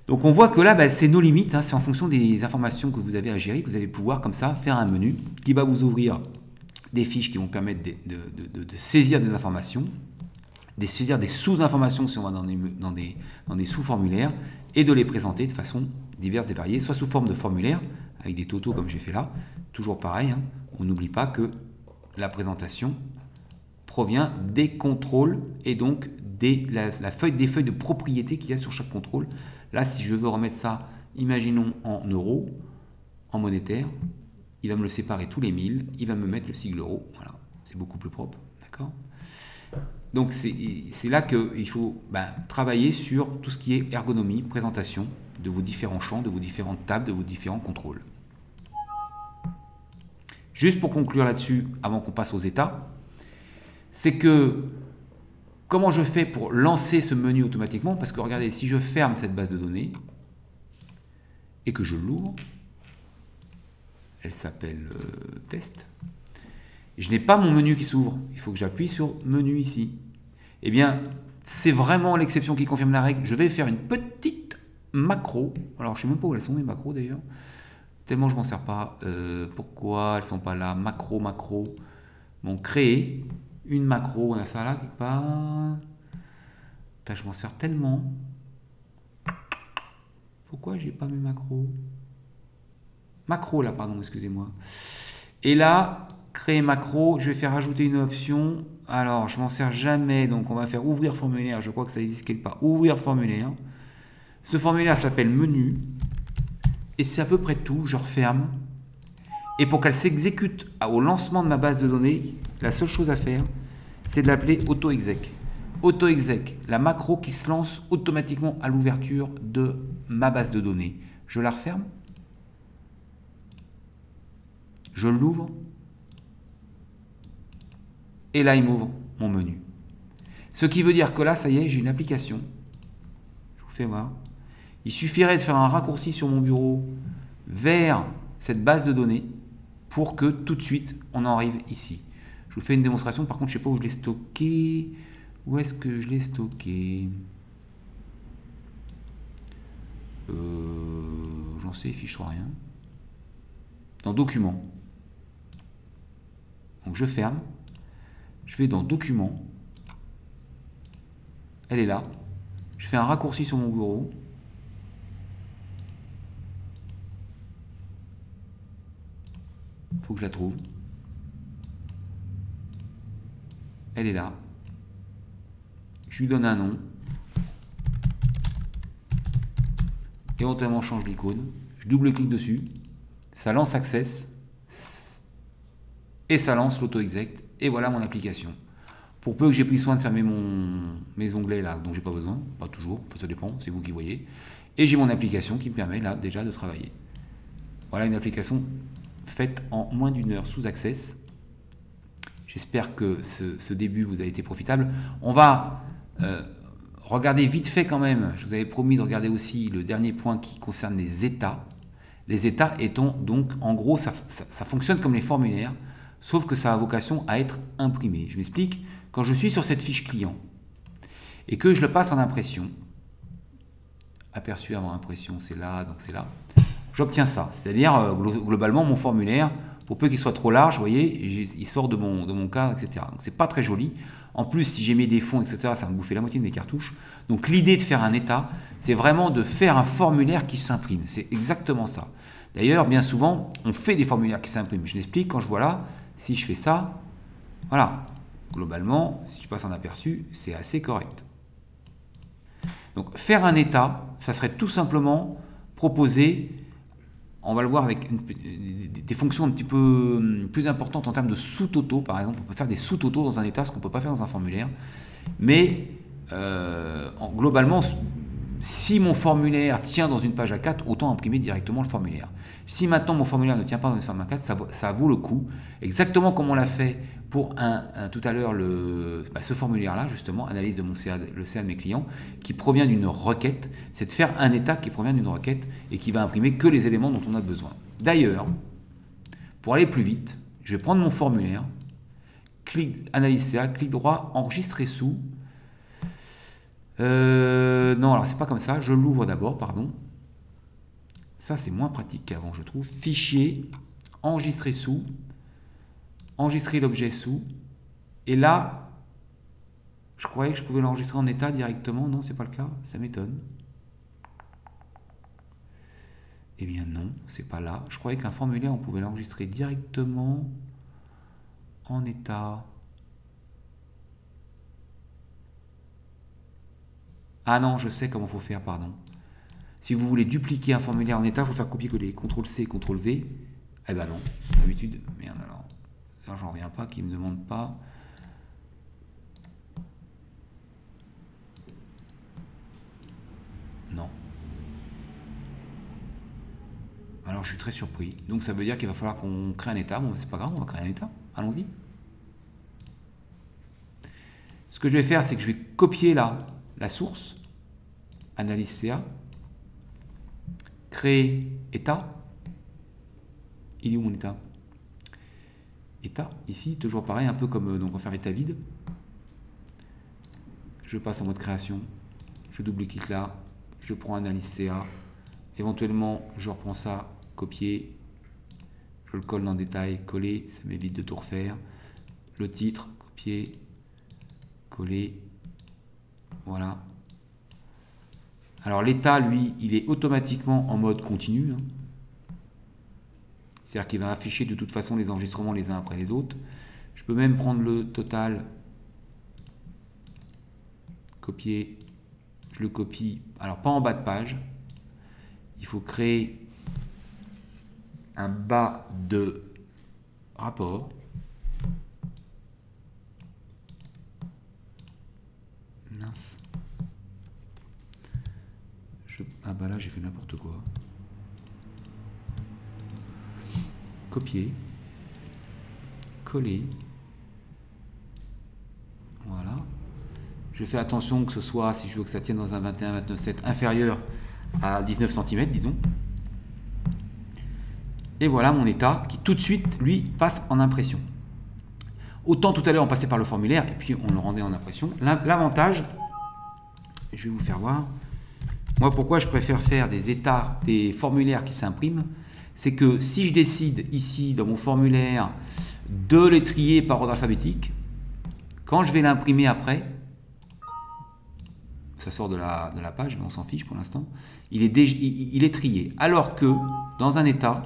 Donc on voit que là, c'est nos limites, hein, c'est en fonction des informations que vous avez à gérer que vous allez pouvoir comme ça faire un menu qui va vous ouvrir des fiches qui vont permettre de saisir des informations, de saisir des sous-informations si on va dans des sous-formulaires, et de les présenter de façon diverse et variée, soit sous forme de formulaire, avec des totaux comme j'ai fait là, toujours pareil, hein, on n'oublie pas que la présentation provient des contrôles et donc des feuilles de propriété qu'il y a sur chaque contrôle. Là, si je veux remettre ça, imaginons en euros, en monétaire, il va me le séparer tous les 1000, il va me mettre le sigle euro, voilà, c'est beaucoup plus propre, d'accord ? Donc c'est là qu'il faut travailler sur tout ce qui est ergonomie, présentation de vos différents champs, de vos différentes tables, de vos différents contrôles. Juste pour conclure là-dessus, avant qu'on passe aux états, c'est que comment je fais pour lancer ce menu automatiquement? Parce que regardez, si je ferme cette base de données et que je l'ouvre, elle s'appelle test, je n'ai pas mon menu qui s'ouvre. Il faut que j'appuie sur menu ici. Eh bien, c'est vraiment l'exception qui confirme la règle. Je vais faire une petite macro. Alors, je ne sais même pas où elles sont mes macros d'ailleurs. Tellement je ne m'en sers pas. Pourquoi elles ne sont pas là? Macro. Bon, créer une macro. On a ça là quelque part. Putain, je m'en sers tellement. Pourquoi j'ai pas mes macros? Macro là, pardon, excusez-moi. Et là, créer macro, je vais faire ajouter une option. Alors, je m'en sers jamais, donc on va faire ouvrir formulaire. Je crois que ça existe quelque part. Ouvrir formulaire. Ce formulaire s'appelle menu. Et c'est à peu près tout. Je referme. Et pour qu'elle s'exécute au lancement de ma base de données, la seule chose à faire, c'est de l'appeler auto-exec. Auto-exec, la macro qui se lance automatiquement à l'ouverture de ma base de données. Je la referme. Je l'ouvre. Et là, il m'ouvre mon menu. Ce qui veut dire que là, ça y est, j'ai une application. Je vous fais voir. Il suffirait de faire un raccourci sur mon bureau vers cette base de données pour que tout de suite, on en arrive ici. Je vous fais une démonstration. Par contre, je ne sais pas où je l'ai stocké. Où est-ce que je l'ai stocké? J'en sais, fiche rien. Dans Documents. Donc, je ferme. Je vais dans Documents. Elle est là. Je fais un raccourci sur mon bureau. Il faut que je la trouve. Elle est là. Je lui donne un nom. Éventuellement, je change l'icône. Je double-clique dessus. Ça lance Access. Et ça lance l'auto-exec. Et voilà mon application. Pour peu que j'ai pris soin de fermer mes onglets là, dont j'ai pas besoin, pas toujours, ça dépend, c'est vous qui voyez. Et j'ai mon application qui me permet là déjà de travailler. Voilà une application faite en moins d'une heure sous Access. J'espère que ce début vous a été profitable. On va regarder vite fait quand même, je vous avais promis de regarder aussi le dernier point qui concerne les états. Les états étant donc, en gros, ça fonctionne comme les formulaires, sauf que ça a vocation à être imprimé. Je m'explique. Quand je suis sur cette fiche client, et que je le passe en impression, aperçu avant impression, c'est là, donc c'est là, j'obtiens ça. C'est-à-dire, globalement, mon formulaire, pour peu qu'il soit trop large, vous voyez, il sort de mon cadre, etc. Donc c'est pas très joli. En plus, si j'ai mis des fonds, etc., ça va me bouffer la moitié de mes cartouches. Donc l'idée de faire un état, c'est vraiment de faire un formulaire qui s'imprime. C'est exactement ça. D'ailleurs, bien souvent, on fait des formulaires qui s'impriment. Je l'explique quand je vois là, si je fais ça, voilà. Globalement, si je passe en aperçu, c'est assez correct. Donc faire un état, ça serait tout simplement proposer, on va le voir avec des fonctions un petit peu plus importantes en termes de sous-totaux. Par exemple, on peut faire des sous-totaux dans un état, ce qu'on ne peut pas faire dans un formulaire. Mais globalement, si mon formulaire tient dans une page A4, autant imprimer directement le formulaire. Si maintenant mon formulaire ne tient pas dans une page A4, ça vaut le coup. Exactement comme on l'a fait pour tout à l'heure, ce formulaire-là, justement, analyse de le CA de mes clients, qui provient d'une requête, c'est de faire un état qui provient d'une requête et qui va imprimer que les éléments dont on a besoin. D'ailleurs, pour aller plus vite, je vais prendre mon formulaire, analyse CA, clic droit, enregistrer sous. Non, alors c'est pas comme ça, je l'ouvre d'abord, pardon. Ça, c'est moins pratique qu'avant, je trouve. Fichier, enregistrer sous, enregistrer l'objet sous. Et là, je croyais que je pouvais l'enregistrer en état directement. Non, c'est pas le cas, ça m'étonne. Eh bien non, c'est pas là. Je croyais qu'un formulaire, on pouvait l'enregistrer directement en état. Ah non, je sais comment il faut faire, pardon. Si vous voulez dupliquer un formulaire en état, il faut faire copier-coller. CTRL-C, CTRL-V. Eh ben non, d'habitude, merde alors. Ça, j'en reviens pas, qu'il ne me demande pas. Non. Alors, je suis très surpris. Donc, ça veut dire qu'il va falloir qu'on crée un état. Bon, c'est pas grave, on va créer un état. Allons-y. Ce que je vais faire, c'est que je vais copier là la source. Analyse CA. Créer état. Il est où mon état? État, ici, toujours pareil, un peu comme donc on va faire état vide. Je passe en mode création. Je double-clique là. Je prends analyse CA. Éventuellement, je reprends ça, copier. Je le colle dans détail, coller. Ça m'évite de tout refaire. Le titre, copier. Coller. Voilà. Alors l'état, lui, il est automatiquement en mode continu. Hein. C'est-à-dire qu'il va afficher de toute façon les enregistrements les uns après les autres. Je peux même prendre le total, copier, je le copie, alors pas en bas de page. Il faut créer un bas de rapport. Mince. Ah bah là j'ai fait n'importe quoi. Copier, coller, voilà. Je fais attention que ce soit, si je veux que ça tienne dans un 21-29/7 inférieur à 19 cm, disons. Et voilà mon état qui tout de suite, lui, passe en impression. Autant tout à l'heure on passait par le formulaire et puis on le rendait en impression. L'avantage, je vais vous faire voir, moi pourquoi je préfère faire des états, des formulaires qui s'impriment, c'est que si je décide ici dans mon formulaire de les trier par ordre alphabétique, quand je vais l'imprimer après, ça sort de la page, mais on s'en fiche pour l'instant, il est trié. Alors que dans un état,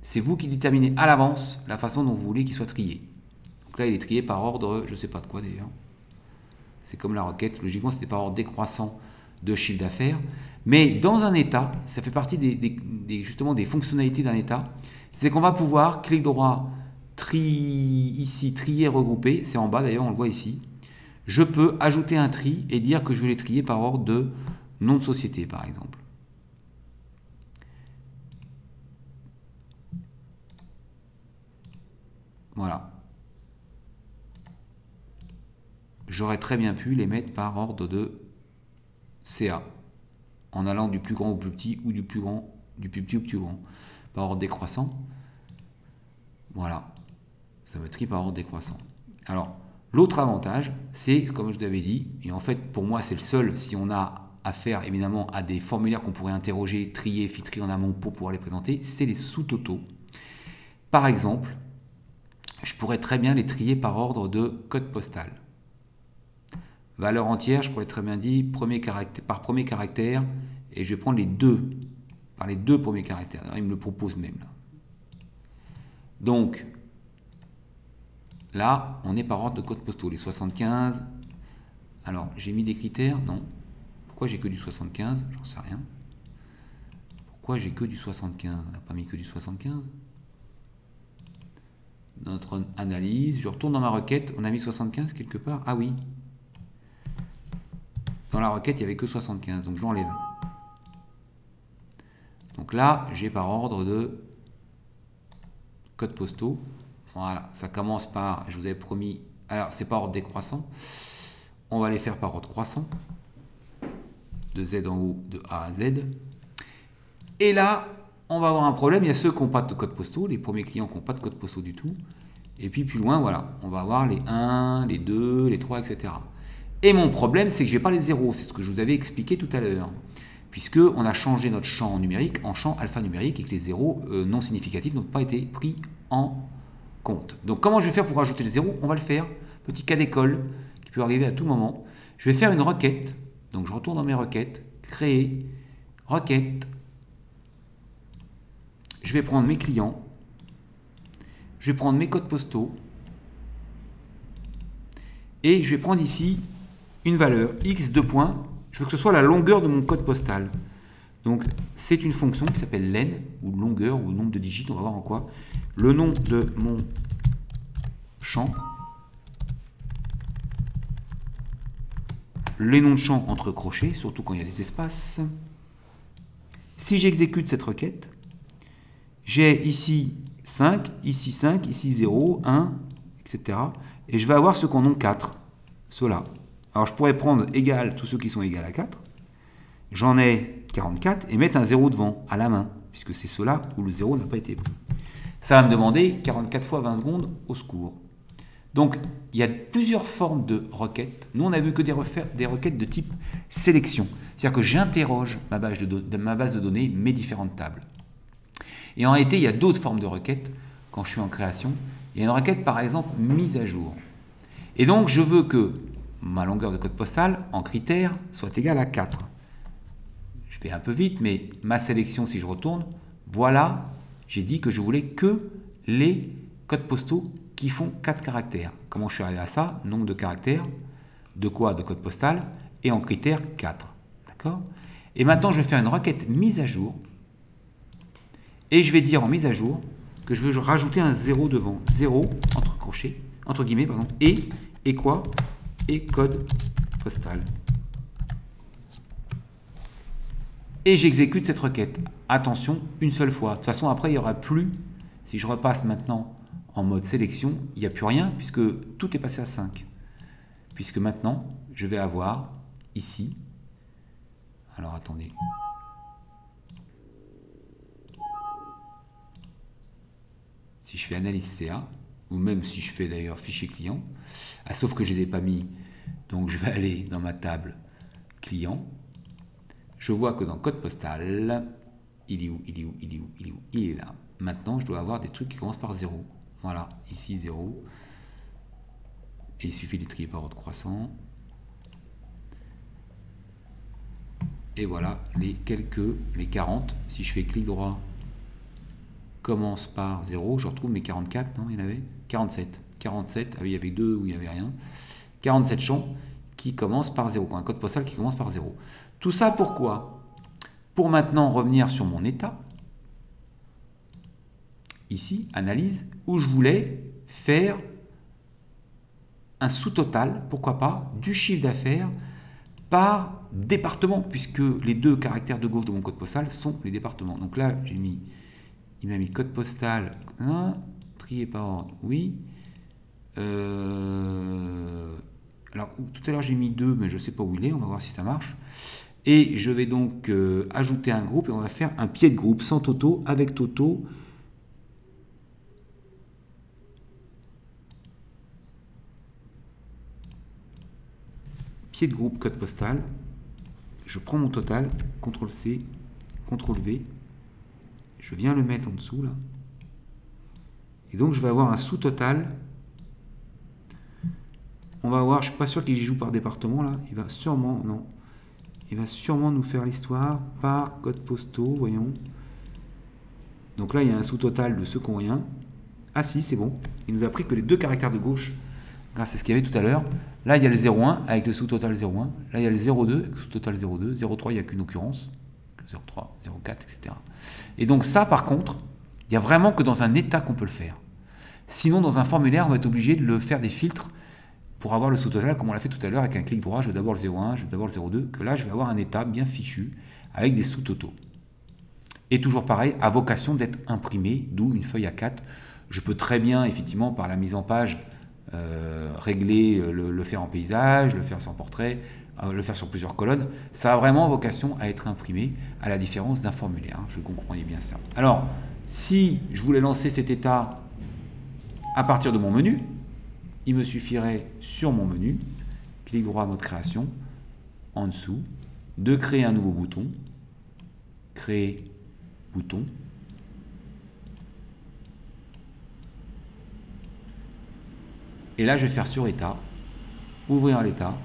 c'est vous qui déterminez à l'avance la façon dont vous voulez qu'il soit trié. Donc là, il est trié par ordre, je ne sais pas de quoi d'ailleurs. C'est comme la requête, logiquement c'était par ordre décroissant de chiffre d'affaires. Mais dans un état, ça fait partie justement des fonctionnalités d'un état, c'est qu'on va pouvoir, clic droit, ici, trier, regrouper, c'est en bas d'ailleurs, on le voit ici. Je peux ajouter un tri et dire que je vais les trier par ordre de nom de société, par exemple. Voilà. J'aurais très bien pu les mettre par ordre de CA, en allant du plus grand au plus petit, ou du plus petit au plus grand, par ordre décroissant. Voilà, ça me trie par ordre décroissant. Alors, L'autre avantage, c'est, comme je vous l'avais dit, et en fait pour moi c'est le seul, si on a affaire évidemment à des formulaires qu'on pourrait interroger, trier, filtrer en amont pour pouvoir les présenter, c'est les sous-totaux. Par exemple, je pourrais très bien les trier par ordre de code postal. Valeur entière, je pourrais très bien dire par premier caractère, et je vais prendre les deux, par les deux premiers caractères. Alors, il me le propose même là. Donc, là, on est par ordre de code postaux. Les 75. Alors, j'ai mis des critères? Non. Pourquoi j'ai que du 75? J'en sais rien. Pourquoi j'ai que du 75? On n'a pas mis que du 75. Notre analyse. Je retourne dans ma requête. On a mis 75 quelque part? Ah oui. Dans la requête, il n'y avait que 75. Donc, je l'enlève. Donc là, j'ai par ordre de code postaux. Voilà, ça commence par, je vous avais promis, alors c'est par ordre décroissant. On va les faire par ordre croissant. De Z en haut, de A à Z. Et là, on va avoir un problème. Il y a ceux qui n'ont pas de code postaux, les premiers clients qui n'ont pas de code postaux du tout. Et puis plus loin, voilà, on va avoir les 1, les 2, les 3, etc. Et mon problème, c'est que je n'ai pas les zéros. C'est ce que je vous avais expliqué tout à l'heure. Puisqu'on a changé notre champ numérique en champ alphanumérique et que les zéros non significatifs n'ont pas été pris en compte. Donc comment je vais faire pour rajouter les zéros? On va le faire. Petit cas d'école qui peut arriver à tout moment. Je vais faire une requête. Donc je retourne dans mes requêtes. Créer. Requête. Je vais prendre mes clients. Je vais prendre mes codes postaux. Et je vais prendre ici une valeur x 2 points. Je veux que ce soit la longueur de mon code postal. Donc, c'est une fonction qui s'appelle len, ou longueur, ou nombre de digits, on va voir en quoi. Le nom de mon champ. Les noms de champ entre crochets, surtout quand il y a des espaces. Si j'exécute cette requête, j'ai ici 5, ici 0, 1, etc. Et je vais avoir ceux qui en ont 4, ceux-là. Alors, je pourrais prendre égal, tous ceux qui sont égaux à 4. J'en ai 44 et mettre un 0 devant, à la main, puisque c'est ceux-là où le 0 n'a pas été pris. Ça va me demander 44 fois 20 secondes, au secours. Donc, il y a plusieurs formes de requêtes. Nous, on n'a vu que des requêtes de type sélection. C'est-à-dire que j'interroge ma base de données, mes différentes tables. Et en réalité, il y a d'autres formes de requêtes quand je suis en création. Il y a une requête, par exemple, mise à jour. Et donc, je veux que ma longueur de code postal en critère soit égale à 4. Je vais un peu vite, mais ma sélection, si je retourne, voilà, j'ai dit que je voulais que les codes postaux qui font 4 caractères. Comment je suis arrivé à ça? Nombre de caractères, de quoi? De code postal, et en critère 4. D'accord? Et maintenant, je vais faire une requête mise à jour, et je vais dire en mise à jour que je veux rajouter un 0 devant. 0, entre crochets, entre guillemets, pardon, et quoi? Et code postal. Et j'exécute cette requête. Attention, une seule fois. De toute façon, après, il n'y aura plus, si je repasse maintenant en mode sélection, il n'y a plus rien puisque tout est passé à 5. Puisque maintenant, je vais avoir ici, alors attendez, si je fais analyse CA, ou même si je fais d'ailleurs fichier client, sauf que je ne les ai pas mis, donc je vais aller dans ma table client, je vois que dans code postal, il est où? Il est là. Maintenant, je dois avoir des trucs qui commencent par 0. Voilà, ici 0. Et il suffit de les trier par ordre croissant. Et voilà, les 40. Si je fais clic droit, commence par 0. Je retrouve mes 44, non? Il y en avait 47. 47, ah oui, il y avait 2 où il n'y avait rien. 47 champs qui commencent par 0. Un code postal qui commence par 0. Tout ça pourquoi? Pour maintenant revenir sur mon état. Ici, analyse, où je voulais faire un sous-total, pourquoi pas, du chiffre d'affaires par département, puisque les deux caractères de gauche de mon code postal sont les départements. Donc là, il m'a mis code postal, trié par ordre, oui. Alors, tout à l'heure, j'ai mis 2, mais je ne sais pas où il est, on va voir si ça marche. Et je vais donc ajouter un groupe et on va faire un pied de groupe sans Toto, avec Toto. pied de groupe code postal, je prends mon total, CTRL-C, CTRL-V, je viens le mettre en dessous, là. Et donc, je vais avoir un sous-total. On va voir, je ne suis pas sûr qu'il y joue par département, là. Il va sûrement, non. Il va sûrement nous faire l'histoire par code postaux, voyons. Donc là, il y a un sous-total de ceux qui n'ont rien. Ah si, c'est bon. Il nous a pris que les deux caractères de gauche, grâce à ce qu'il y avait tout à l'heure. Là, il y a le 0,1 avec le sous-total 0,1. Là, il y a le 0,2 avec le sous-total 0,2. 0,3, il n'y a qu'une occurrence. 0,3, 0,4, etc. Et donc ça, par contre, il n'y a vraiment que dans un état qu'on peut le faire. Sinon, dans un formulaire, on va être obligé de le faire des filtres pour avoir le sous-total, comme on l'a fait tout à l'heure avec un clic droit. Je veux d'abord le 0,1, je veux d'abord le 0,2, que là, je vais avoir un état bien fichu avec des sous-totaux. Et toujours pareil, à vocation d'être imprimé, d'où une feuille A4. Je peux très bien, effectivement, par la mise en page, régler, le faire en paysage, le faire sans portrait, le faire sur plusieurs colonnes. Ça a vraiment vocation à être imprimé, à la différence d'un formulaire. Je comprenais bien ça. Alors, si je voulais lancer cet état à partir de mon menu, il me suffirait sur mon menu, clic droit mode création, en dessous, de créer un nouveau bouton, créer bouton, et là je vais faire sur état, ouvrir l'état,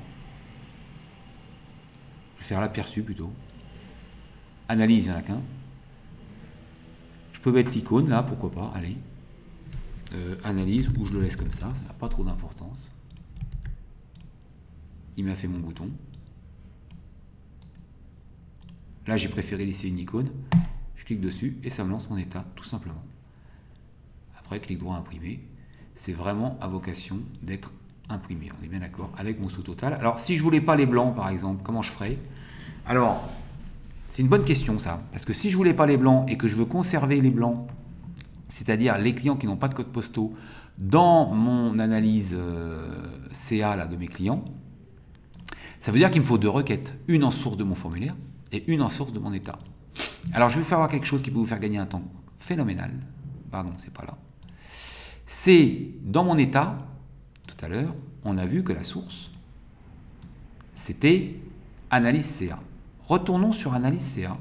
je vais faire l'aperçu plutôt, analyse, il n'y en a qu'un, je peux mettre l'icône là, pourquoi pas, allez, analyse, ou je le laisse comme ça n'a pas trop d'importance. Il m'a fait mon bouton. Là, j'ai préféré laisser une icône. Je clique dessus et ça me lance mon état, tout simplement. Après, clic droit imprimer. C'est vraiment à vocation d'être imprimé. On est bien d'accord avec mon sous-total. Alors, si je voulais pas les blancs, par exemple, comment je ferais? Alors, c'est une bonne question, ça. Parce que si je voulais pas les blancs et que je veux conserver les blancs, c'est-à-dire les clients qui n'ont pas de code postaux, dans mon analyse CA là, de mes clients, ça veut dire qu'il me faut deux requêtes. Une en source de mon formulaire et une en source de mon état. Alors, je vais vous faire voir quelque chose qui peut vous faire gagner un temps phénoménal. Pardon, c'est pas là. C'est dans mon état, tout à l'heure, on a vu que la source, c'était analyse CA. Retournons sur analyse CA.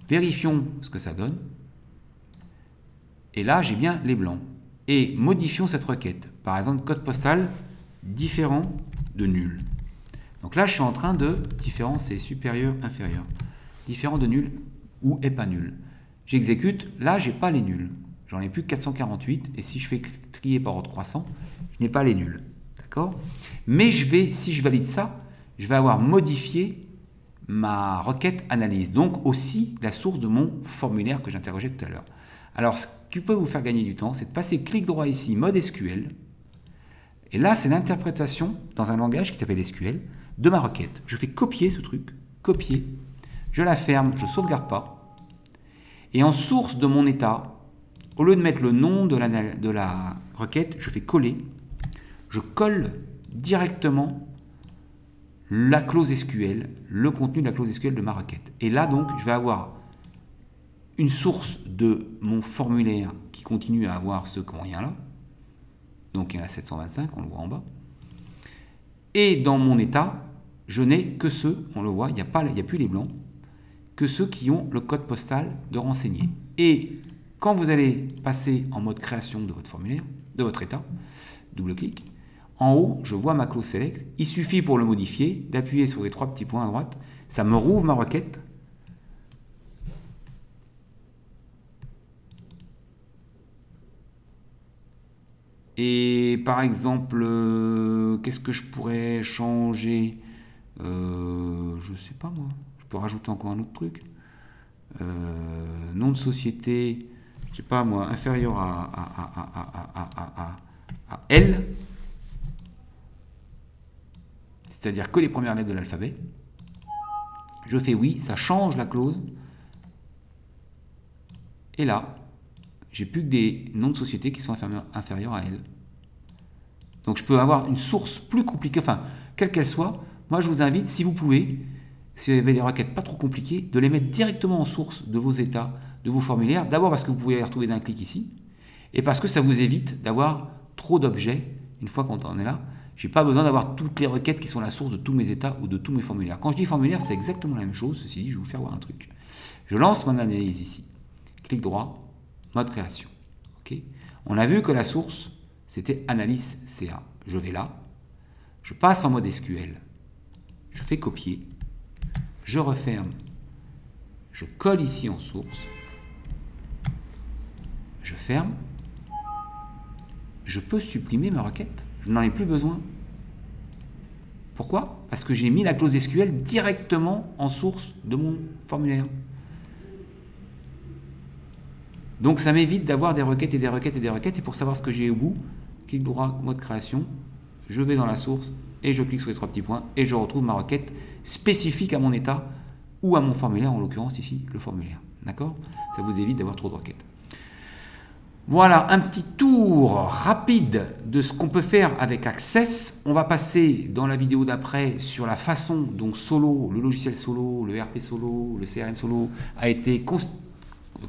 Vérifions ce que ça donne. Et là, j'ai bien les blancs. Et modifions cette requête. Par exemple, code postal différent de nul. Donc là, je suis en train de différent, c'est supérieur, inférieur. Différent de nul ou est pas nul. J'exécute. Là, j'ai pas les nuls. J'en ai plus que 448. Et si je fais trier par 300, je n'ai pas les nuls. D'accord? Mais si je valide ça, je vais avoir modifié ma requête analyse. Donc aussi la source de mon formulaire que j'interrogeais tout à l'heure. Alors, ce qui peut vous faire gagner du temps, c'est de passer clic droit ici, mode SQL. Et là, c'est l'interprétation dans un langage qui s'appelle SQL de ma requête. Je fais copier ce truc, copier. Je la ferme, je ne sauvegarde pas. Et en source de mon état, au lieu de mettre le nom de la requête, je fais coller. Je colle directement la clause SQL, le contenu de la clause SQL de ma requête. Et là, donc, je vais avoir une source de mon formulaire qui continue à avoir ceux qui n'ont rien là. Donc, il y en a 725, on le voit en bas. Et dans mon état, je n'ai que ceux, on le voit, il n'y a plus les blancs, que ceux qui ont le code postal de renseigner. Et quand vous allez passer en mode création de votre formulaire, de votre état, double-clic, en haut, je vois ma clause select. Il suffit pour le modifier d'appuyer sur les trois petits points à droite. Ça me rouvre ma requête. Et par exemple, qu'est-ce que je pourrais changer? Je ne sais pas moi. Je peux rajouter encore un autre truc. Nom de société, je ne sais pas moi, inférieur à L. C'est-à-dire que les premières lettres de l'alphabet. Je fais oui, ça change la clause. Et là, j'ai plus que des noms de société qui sont inférieurs à L. Donc je peux avoir une source plus compliquée, enfin, quelle qu'elle soit. Moi, je vous invite, si vous pouvez, si vous avez des requêtes pas trop compliquées, de les mettre directement en source de vos états, de vos formulaires. D'abord parce que vous pouvez les retrouver d'un clic ici, et parce que ça vous évite d'avoir trop d'objets, une fois qu'on en est là, Je n'ai pas besoin d'avoir toutes les requêtes qui sont la source de tous mes états ou de tous mes formulaires. Quand je dis formulaire, c'est exactement la même chose. Ceci dit, je vais vous faire voir un truc. Je lance mon analyse ici. Clic droit, mode création. Okay. On a vu que la source, c'était analyse CA. Je vais là, je passe en mode SQL, je fais copier, je referme, je colle ici en source, je ferme, je peux supprimer ma requête. Je n'en ai plus besoin. Pourquoi? Parce que j'ai mis la clause SQL directement en source de mon formulaire. Donc ça m'évite d'avoir des requêtes et des requêtes et des requêtes. Et pour savoir ce que j'ai au bout, clic droit, mode création, je vais dans la source et je clique sur les 3 petits points et je retrouve ma requête spécifique à mon état ou à mon formulaire, en l'occurrence ici, le formulaire. D'accord? Ça vous évite d'avoir trop de requêtes. Voilà un petit tour rapide de ce qu'on peut faire avec Access. On va passer dans la vidéo d'après sur la façon dont Solo, le logiciel Solo, le RP Solo, le CRM Solo a été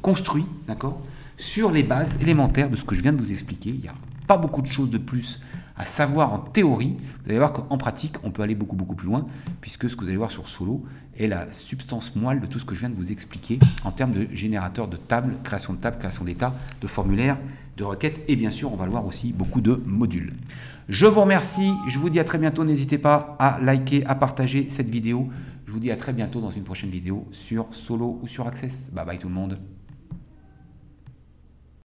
construit, d'accord, sur les bases élémentaires de ce que je viens de vous expliquer. Il n'y a pas beaucoup de choses de plus à savoir en théorie. Vous allez voir qu'en pratique, on peut aller beaucoup plus loin, puisque ce que vous allez voir sur Solo est la substance moelle de tout ce que je viens de vous expliquer en termes de générateur de tables, création d'état, de formulaires, de requêtes, et bien sûr, on va le voir aussi, beaucoup de modules. Je vous remercie, je vous dis à très bientôt. N'hésitez pas à liker, à partager cette vidéo. Je vous dis à très bientôt dans une prochaine vidéo sur Solo ou sur Access. Bye bye tout le monde.